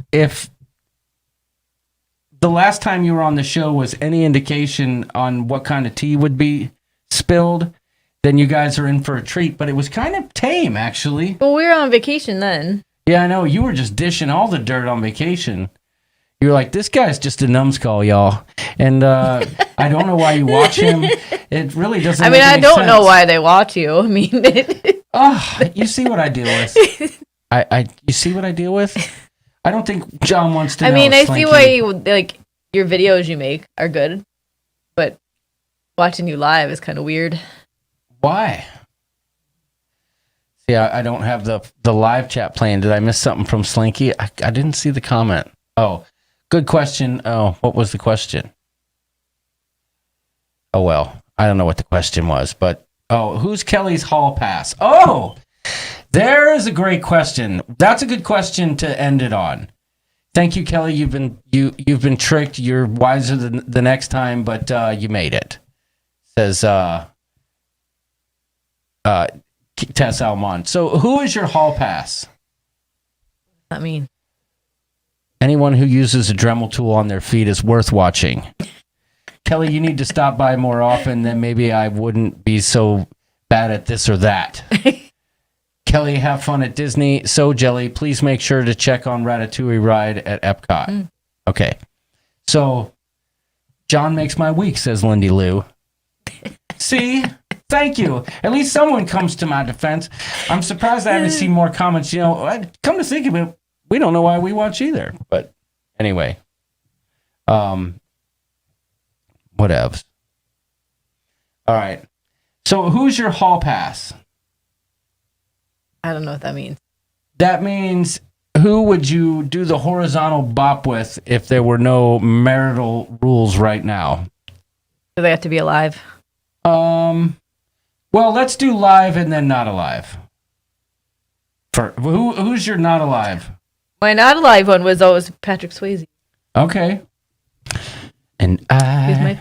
the last time you were on the show was any indication on what kind of tea would be spilled, then you guys are in for a treat. But it was kind of tame, actually. Well, we were on vacation then. Yeah, I know. You were just dishing all the dirt on vacation. You're like, this guy's just a numbskull, y'all. And I don't know why you watch him. It really doesn't I mean, make I any don't sense. know why they watch you. I mean, You see what I deal with. You see what I deal with? I don't think John wants to know. I mean, I see Slinky. why you like your videos you make are good, but watching you live is kind of weird. Why? See, I don't have the live chat playing. Did I miss something from Slinky? I didn't see the comment. Oh, good question. Oh, what was the question? Oh, well, I don't know what the question was, but who's Kelly's hall pass? Oh, there's a great question. That's a good question to end it on. Thank you, Kelly. You've been tricked. You're wiser than the next time, but you made it. Says Tess Almond. So who is your hall pass? I mean, anyone who uses a Dremel tool on their feet is worth watching. Kelly, you need to stop by more often, then maybe I wouldn't be so bad at this or that. Kelly, have fun at Disney. So, Jelly, please make sure to check on Ratatouille ride at Epcot. Okay. So, John makes my week, says Lindy Lou. See? Thank you. At least someone comes to my defense. I'm surprised I haven't seen more comments. You know, come to think of it, we don't know why we watch either. But anyway. Whatevs. All right. So who's your hall pass? I don't know what that means. That means who would you do the horizontal bop with if there were no marital rules right now? Do they have to be alive? Well, let's do live and then not alive. Who's your not alive? My not alive one was always Patrick Swayze. Okay. And I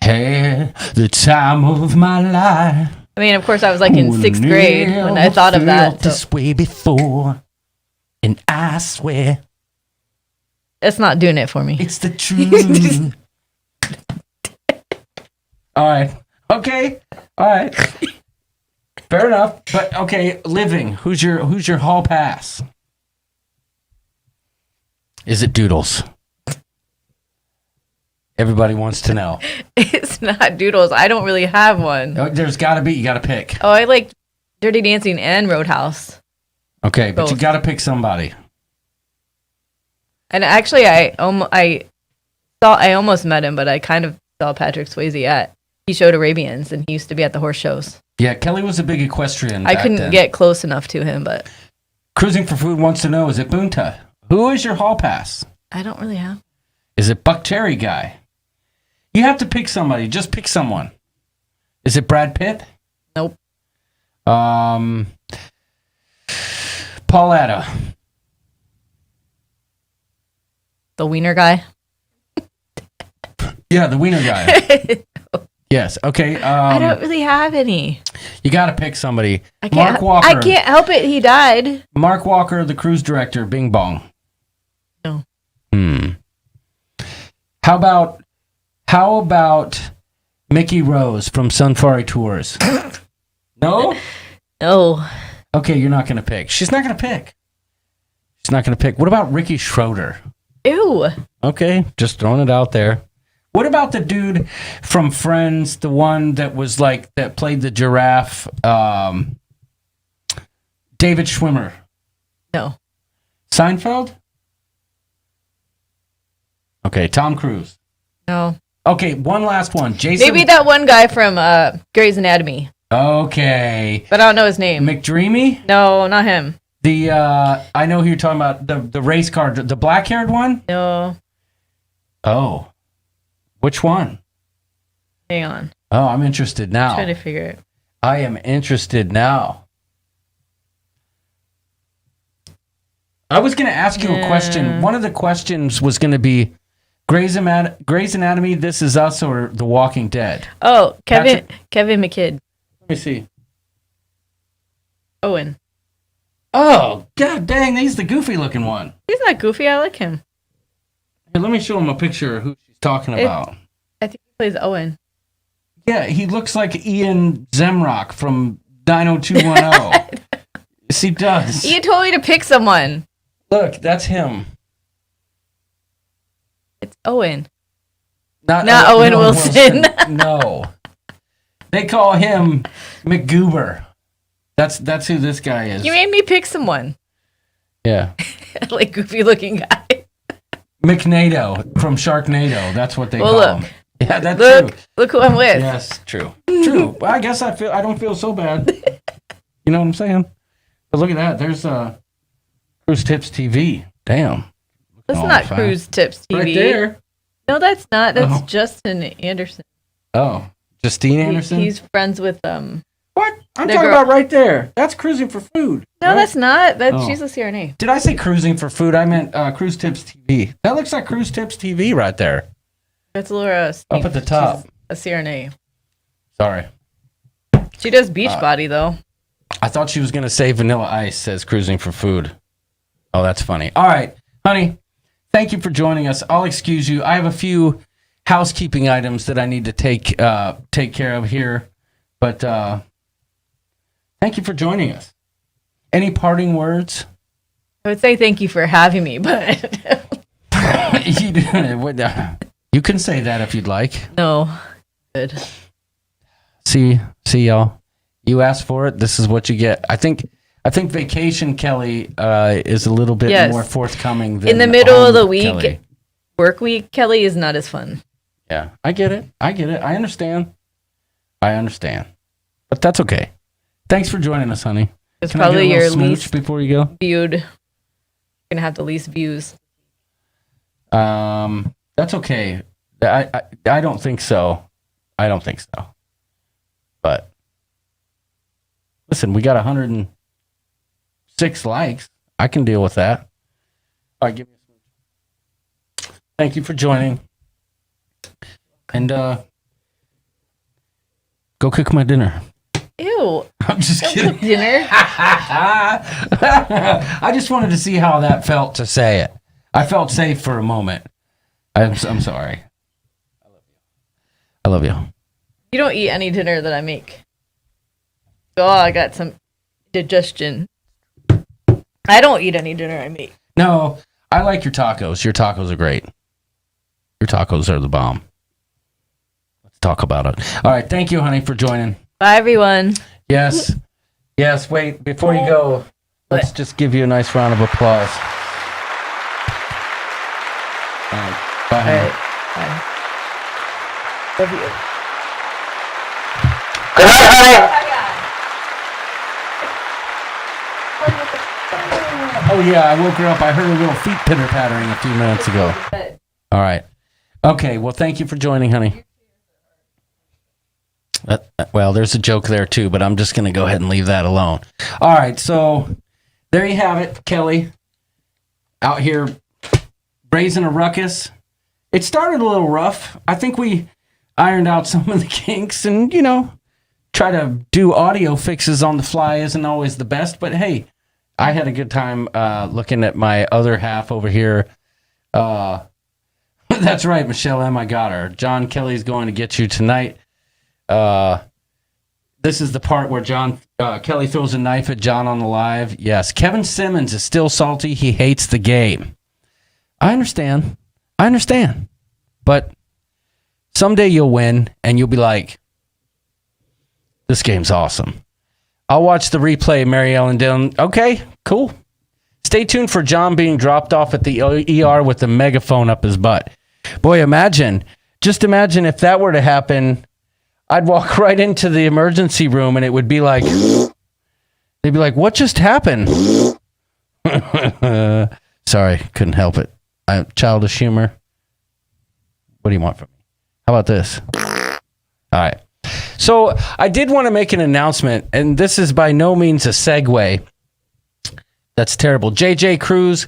had the time of my life. I mean, of course, I was like in 6th grade when I thought of that. This way before, and I swear it's not doing it for me. It's the truth. All right. Okay. All right. Fair enough. But okay, living. Who's your hall pass? Is it Doodles? Everybody wants to know. It's not Doodles. I don't really have one. There's got to be. You got to pick. Oh, I like Dirty Dancing and Roadhouse. Okay, but Both. you got to pick somebody. And actually, I almost met him, but I kind of saw Patrick Swayze he showed Arabians, and he used to be at the horse shows. Yeah, Kelly was a big equestrian. I couldn't get close enough to him, but Cruising for Food wants to know: is it Boonta? Who is your hall pass? I don't really have. Is it Buck Terry guy? You have to pick somebody. Just pick someone. Is it Brad Pitt? Nope. Pauletta. The wiener guy? Yeah, the wiener guy. Yes. Okay. I don't really have any. You got to pick somebody. Mark Walker. I can't help it. He died. Mark Walker, the cruise director. Bing bong. No. How about Mickey Rose from Sunfari Tours? No? No. Okay, you're not going to pick. She's not going to pick. She's not going to pick. What about Ricky Schroeder? Ew. Okay, just throwing it out there. What about the dude from Friends, the one that was like, that played the giraffe, David Schwimmer? No. Seinfeld? Okay, Tom Cruise. No. Okay, one last one. Jason. Maybe that one guy from Grey's Anatomy. Okay. But I don't know his name. McDreamy? No, not him. The I know who you're talking about. The race car, the black-haired one? No. Oh. Which one? Hang on. Oh, I'm interested now. I'm trying to figure it. I am interested now. I was going to ask you a question. One of the questions was going to be Grey's Anatomy, This Is Us, or The Walking Dead? Oh, Kevin McKidd. Let me see. Owen. Oh, god dang, he's the goofy looking one. He's not goofy. I like him. Here, let me show him a picture of who she's talking about. I think he plays Owen. Yeah, he looks like Ian Zemrock from 90210. Yes, he does. You told me to pick someone. Look, that's him. Owen. Not Owen Wilson. No. They call him McGoober. That's who this guy is. You made me pick someone. Yeah. Like goofy looking guy. McNado from Sharknado. That's what they call look. him. Yeah, that's true. Look who I'm with. Yes, true. True. Well, I guess I don't feel so bad. You know what I'm saying? But look at that. There's Cruise Tips TV. Damn. That's Oh, not fine. Cruise Tips TV. Right there. No, that's not. That's Oh. Justin Anderson. Oh, Justine Anderson? He's friends with What? I'm the talking girl- about right there. That's Cruising for Food. No, right? that's not. Oh. She's a CRNA. Did I say Cruising for Food? I meant Cruise Tips TV. That looks like Cruise Tips TV right there. That's Laura. Up at the top. She's a CRNA. Sorry. She does Beachbody though. I thought she was going to say Vanilla Ice says Cruising for Food. Oh, that's funny. All right, honey, thank you for joining us. I'll excuse you. I have a few housekeeping items that I need to take care of here. But thank you for joining us. Any parting words? I would say thank you for having me, but You can say that if you'd like. no. Good. See y'all. You asked for it. This is what you get. I think Vacation Kelly is a little bit Yes. more forthcoming than In the middle of the Home week, Kelly. work week, Kelly is not as fun. Yeah, I get it. I understand. But that's okay. Thanks for joining us, honey. It's Can I get a probably little your smooch least before you go. viewed. You're gonna have the least views. That's okay. I don't think so. But listen, we got 106 likes. I can deal with that. All right, give me a smooch. Thank you for joining. And go cook my dinner. Ew. I'm just kidding. Dinner. I just wanted to see how that felt to say it. I felt safe for a moment. I'm sorry. I love you. You don't eat any dinner that I make. Oh, I got some digestion. I don't eat any dinner I make. No, I like your tacos. Your tacos are great. Your tacos are the bomb. Let's talk about it. All right. Thank you, honey, for joining. Bye, everyone. Yes. Yes. Wait, before you go, let's just give you a nice round of applause. All right. Bye, All honey. right. Bye. Love you. Good night, honey. Oh, yeah, I woke her up. I heard a little feet pitter-pattering a few minutes ago. All right. Okay, well, thank you for joining, honey. Well, there's a joke there, too, but I'm just going to go ahead and leave that alone. All right, so there you have it, Kelly. Out here raising a ruckus. It started a little rough. I think we ironed out some of the kinks and, try to do audio fixes on the fly isn't always the best, but hey, I had a good time looking at my other half over here. That's right, Michelle M. I got her. John Kelly's going to get you tonight. This is the part where Kelly throws a knife at John on the live. Yes, Kevin Simmons is still salty. He hates the game. I understand. But someday you'll win, and you'll be like, this game's awesome. I'll watch the replay, Mary Ellen Dillon. Okay, cool. Stay tuned for John being dropped off at the ER with the megaphone up his butt. Boy, just imagine if that were to happen. I'd walk right into the emergency room and it would be like, they'd be like, what just happened? Sorry, couldn't help it. Childish humor. What do you want from me? How about this? All right. So I did want to make an announcement, and this is by no means a segue. That's terrible. JJ Cruz,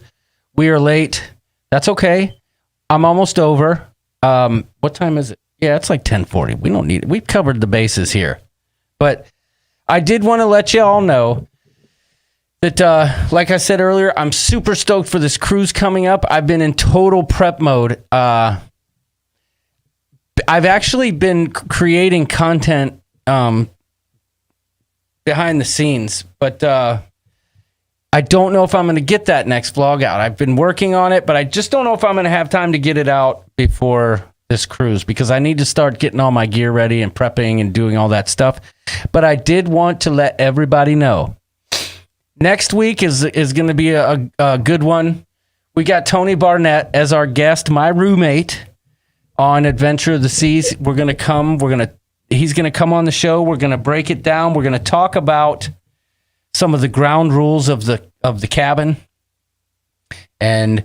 we are late. That's okay. I'm almost over. What time is it? Yeah, it's like 10:40. We don't need it. We've covered the bases here. But I did want to let you all know that, like I said earlier, I'm super stoked for this cruise coming up. I've been in total prep mode. I've actually been creating content behind the scenes, but I don't know if I'm going to get that next vlog out. I've been working on it, but I just don't know if I'm going to have time to get it out before this cruise because I need to start getting all my gear ready and prepping and doing all that stuff. But I did want to let everybody know. Next week is going to be a good one. We got Tony Barnett as our guest, my roommate on Adventure of the Seas. We're going to come. He's going to come on the show. We're going to break it down. We're going to talk about some of the ground rules of the cabin. And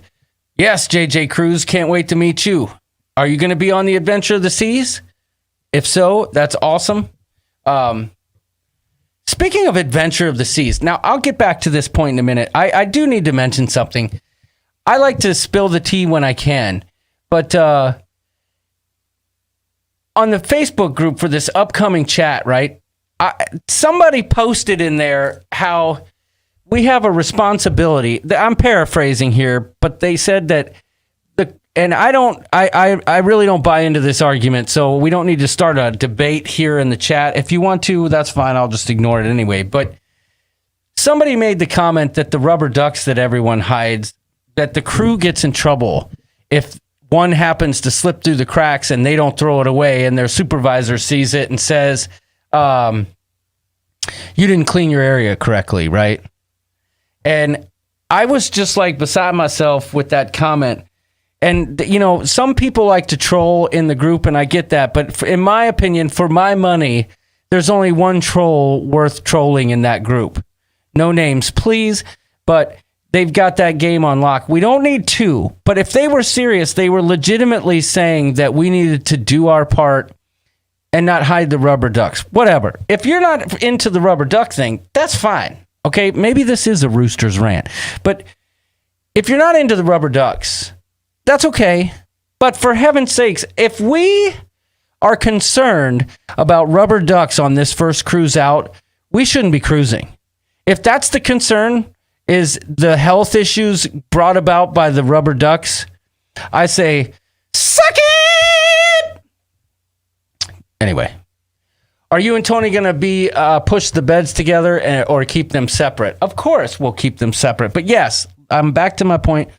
yes, JJ Cruz, can't wait to meet you. Are you going to be on the Adventure of the Seas? If so, that's awesome. Speaking of Adventure of the Seas, now I'll get back to this point in a minute. I do need to mention something. I like to spill the tea when I can, but on the Facebook group for this upcoming chat, right? Somebody posted in there how we have a responsibility. I'm paraphrasing here, but they said that I really don't buy into this argument, so we don't need to start a debate here in the chat. If you want to, that's fine. I'll just ignore it anyway. But somebody made the comment that the rubber ducks that everyone hides, that the crew gets in trouble if one happens to slip through the cracks and they don't throw it away and their supervisor sees it and says, you didn't clean your area correctly, right? And I was just like beside myself with that comment. And, you know, some people like to troll in the group, and I get that. But in my opinion, for my money, there's only one troll worth trolling in that group. No names, please. But they've got that game on lock. We don't need two. But if they were serious, they were legitimately saying that we needed to do our part and not hide the rubber ducks. Whatever. If you're not into the rubber duck thing, that's fine. Okay? Maybe this is a Rooster's rant. But if you're not into the rubber ducks, that's okay. But for heaven's sakes, if we are concerned about rubber ducks on this first cruise out, we shouldn't be cruising. If that's the concern, is the health issues brought about by the rubber ducks, I say, suck it! Anyway, are you and Tony going to be push the beds together or keep them separate? Of course we'll keep them separate. But yes, I'm back to my point.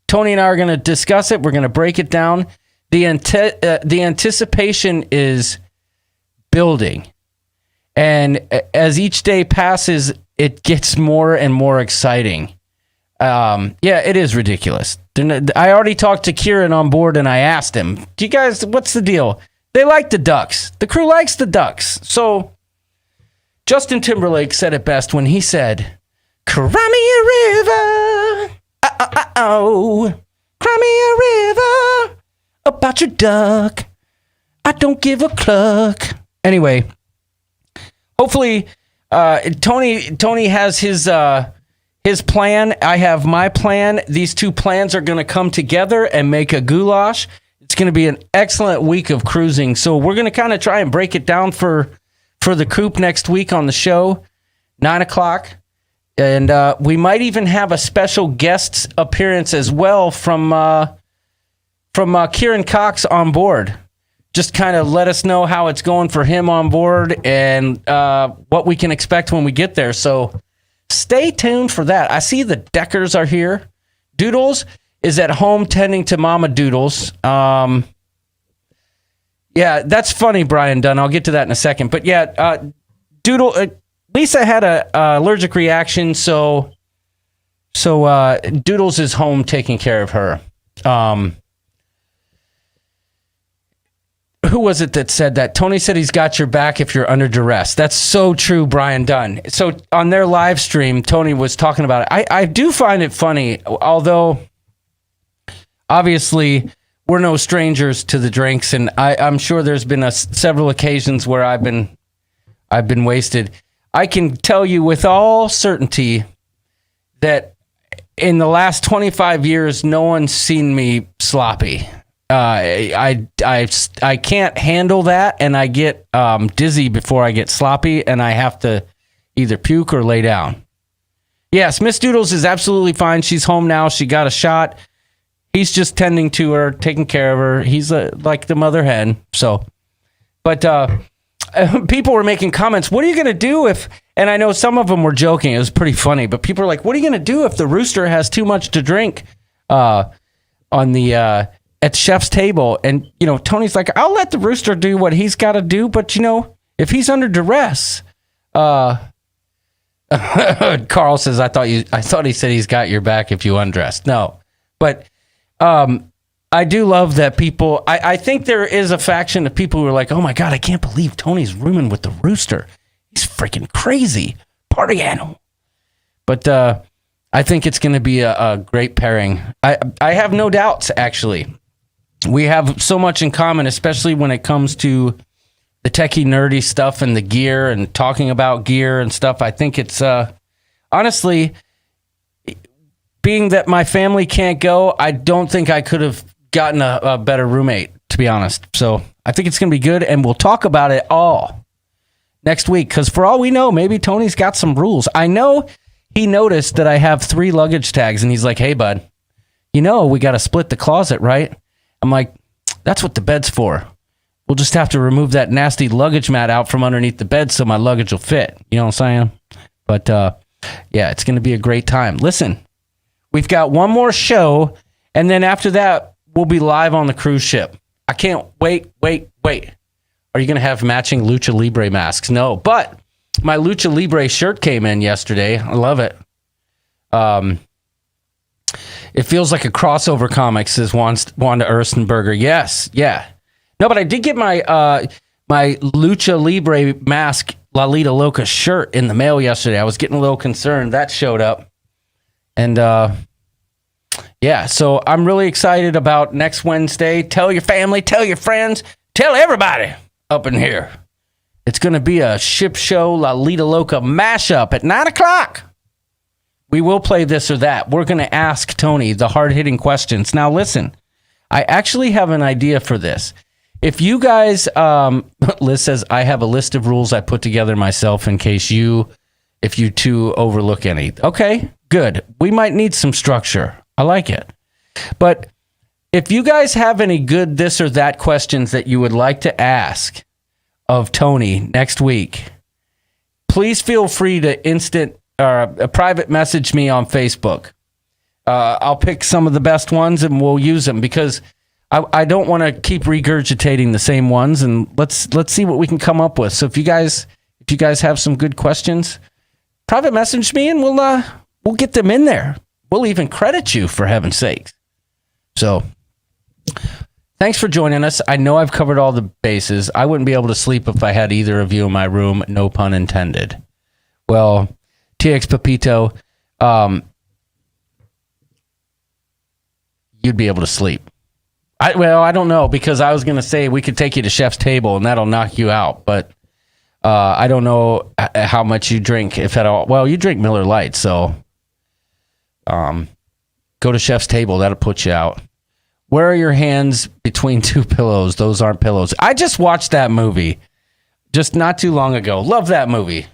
Tony and I are going to discuss it. We're going to break it down. The anticipation is building. And as each day passes, it gets more and more exciting. Yeah, it is ridiculous. I already talked to Kieran on board and I asked him, do you guys, what's the deal? They like the ducks. The crew likes the ducks. So Justin Timberlake said it best when he said, cry me a river. Oh, cry me a river about your duck. I don't give a cluck. Anyway, hopefully, Tony has his plan. I have my plan. These two plans are going to come together and make a goulash. It's going to be an excellent week of cruising. So we're going to kind of try and break it down for the coop next week on the show, 9:00. And we might even have a special guest appearance as well from Kieran Cox on board. Just kind of let us know how it's going for him on board and what we can expect when we get there. So stay tuned for that. I see the Deckers are here. Doodles is at home tending to Mama Doodles. Yeah, that's funny, Brian Dunn. I'll get to that in a second. But yeah, Lisa had a allergic reaction, so Doodles is home taking care of her. Who was it that said that? Tony said he's got your back if you're under duress. That's so true, Brian Dunn. So on their live stream, Tony was talking about it. I do find it funny, although obviously we're no strangers to the drinks, and I'm sure there's been several occasions where I've been wasted. I can tell you with all certainty that in the last 25 years, no one's seen me sloppy. I can't handle that, and I get dizzy before I get sloppy, and I have to either puke or lay down. Yes, Miss Doodles is absolutely fine. She's home now. She got a shot. He's just tending to her, taking care of her. He's like the mother hen. So, but people were making comments. What are you going to do if And I know some of them were joking. It was pretty funny. But people are like, what are you going to do if the rooster has too much to drink at the chef's table? And, Tony's like, I'll let the rooster do what he's got to do. But, if he's under duress, Carl says, I thought he said he's got your back if you undress. No. But I do love that people, I think there is a faction of people who are like, oh my God, I can't believe Tony's rooming with the rooster. He's freaking crazy. Party animal. But I think it's going to be a great pairing. I have no doubts, actually. We have so much in common, especially when it comes to the techie, nerdy stuff and the gear and talking about gear and stuff. I think it's, honestly, being that my family can't go, I don't think I could have gotten a better roommate, to be honest. So I think it's going to be good, and we'll talk about it all next week, because for all we know, maybe Tony's got some rules. I know he noticed that I have 3 luggage tags, and he's like, hey, bud, we got to split the closet, right? I'm like, that's what the bed's for. We'll just have to remove that nasty luggage mat out from underneath the bed so my luggage will fit. You know what I'm saying? But, yeah, it's going to be a great time. Listen, we've got one more show, and then after that, we'll be live on the cruise ship. I can't wait. Are you going to have matching Lucha Libre masks? No, but my Lucha Libre shirt came in yesterday. I love it. It feels like a crossover comic, says Wanda Erstenberger. Yes, yeah. No, but I did get my my Lucha Libre mask, Lalita Loca shirt in the mail yesterday. I was getting a little concerned. That showed up. And, yeah, so I'm really excited about next Wednesday. Tell your family, tell your friends, tell everybody up in here. It's going to be a ship show Lalita Loca mashup at 9 o'clock. We will play this or that. We're going to ask Tony the hard-hitting questions. Now, listen, I actually have an idea for this. If you guys, Liz says, I have a list of rules I put together myself in case if you two overlook any. Okay, good. We might need some structure. I like it. But if you guys have any good this or that questions that you would like to ask of Tony next week, please feel free to private message me on Facebook. I'll pick some of the best ones and we'll use them, because I don't want to keep regurgitating the same ones, and let's see what we can come up with. So if you guys have some good questions, private message me and we'll get them in there. We'll even credit you, for heaven's sakes. So thanks for joining us. I know I've covered all the bases. I wouldn't be able to sleep if I had either of you in my room, no pun intended. Well, TX Pepito, you'd be able to sleep. I don't know, because I was going to say we could take you to Chef's Table and that'll knock you out. But I don't know how much you drink, if at all. Well, you drink Miller Lite, so go to Chef's Table. That'll put you out. Where are your hands between 2 pillows? Those aren't pillows. I just watched that movie just not too long ago. Love that movie.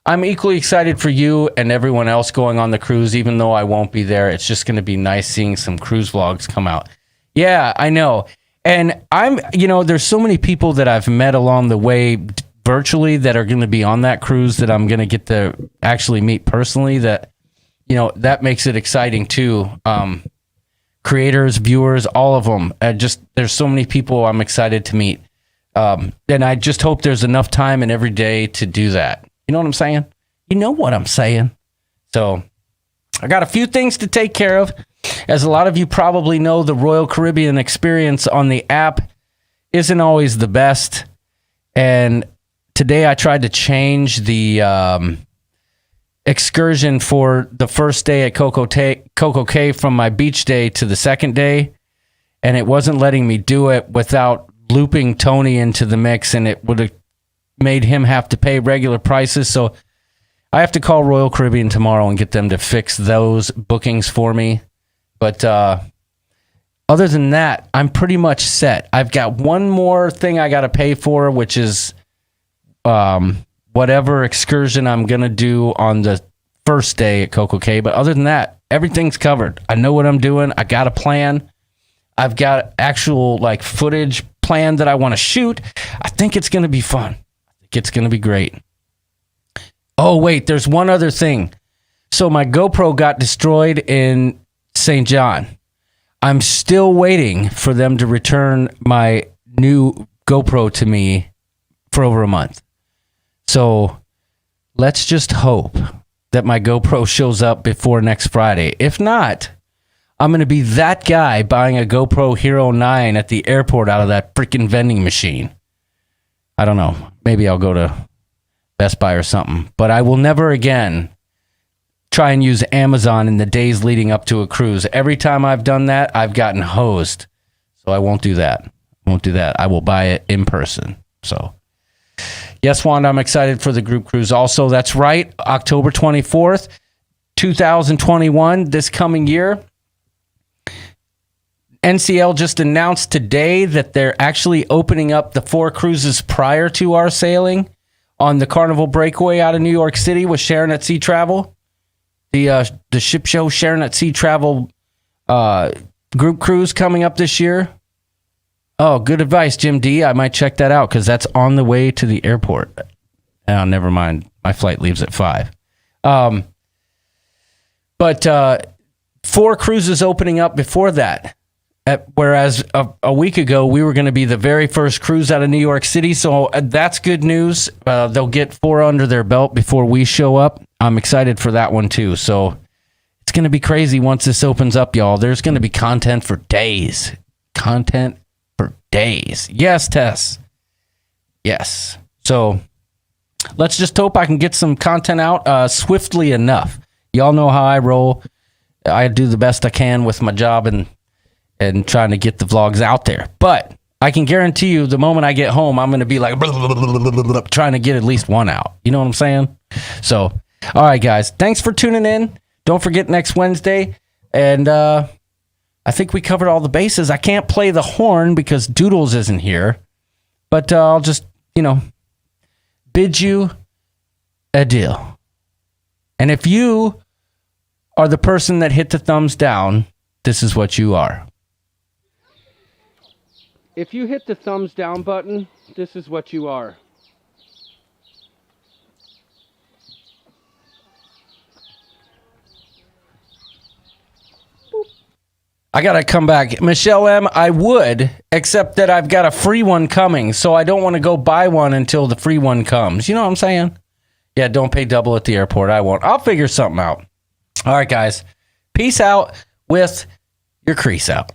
I'm equally excited for you and everyone else going on the cruise, even though I won't be there. It's just going to be nice seeing some cruise vlogs come out. Yeah, I know. And there's so many people that I've met along the way virtually that are going to be on that cruise that I'm going to get to actually meet personally, that, that makes it exciting too. Creators, viewers, all of them. There's so many people I'm excited to meet. And I just hope there's enough time in every day to do that. You know what I'm saying? You know what I'm saying? So I got a few things to take care of. As a lot of you probably know, the Royal Caribbean experience on the app isn't always the best. And today I tried to change the excursion for the first day at Coco Cay from my beach day to the second day. And it wasn't letting me do it without looping Tony into the mix, and it would have made him have to pay regular prices. So I have to call Royal Caribbean tomorrow and get them to fix those bookings for me. But other than that, I'm pretty much set. I've got one more thing I got to pay for, which is whatever excursion I'm going to do on the first day at Coco Cay. But other than that, everything's covered. I know what I'm doing. I got a plan. I've got actual footage planned that I want to shoot. I think it's going to be fun. I think it's going to be great. Oh, wait, there's one other thing. So my GoPro got destroyed in St. John. I'm still waiting for them to return my new GoPro to me for over a month. So let's just hope that my GoPro shows up before next Friday. If not, I'm going to be that guy buying a GoPro Hero 9 at the airport out of that freaking vending machine. I don't know. Maybe I'll go to Best Buy or something. But I will never again try and use Amazon in the days leading up to a cruise. Every time I've done that, I've gotten hosed. So I won't do that. I will buy it in person. So, yes, Wanda, I'm excited for the group cruise. Also, that's right, October 24th, 2021, this coming year. NCL just announced today that they're actually opening up the 4 cruises prior to our sailing on the Carnival Breakaway out of New York City with Sharon at Sea Travel. The ship show Sharon at Sea Travel group cruise coming up this year. Oh, good advice, Jim D. I might check that out because that's on the way to the airport. Oh, never mind. My flight leaves at 5. But 4 cruises opening up before that. Whereas a week ago, we were going to be the very first cruise out of New York City. So that's good news. They'll get 4 under their belt before we show up. I'm excited for that one, too. So it's going to be crazy once this opens up, y'all. There's going to be content for days. Content for days. Yes, Tess. Yes. So let's just hope I can get some content out swiftly enough. Y'all know how I roll. I do the best I can with my job and trying to get the vlogs out there. But I can guarantee you the moment I get home, I'm going to be like trying to get at least one out. You know what I'm saying? So, all right, guys. Thanks for tuning in. Don't forget next Wednesday. And I think we covered all the bases. I can't play the horn because Doodles isn't here. But I'll just, bid you adieu. And if you are the person that hit the thumbs down, this is what you are. If you hit the thumbs down button, this is what you are. I gotta come back. Michelle M., I would, except that I've got a free one coming, so I don't want to go buy one until the free one comes. You know what I'm saying? Yeah, don't pay double at the airport. I won't. I'll figure something out. All right, guys. Peace out with your crease out.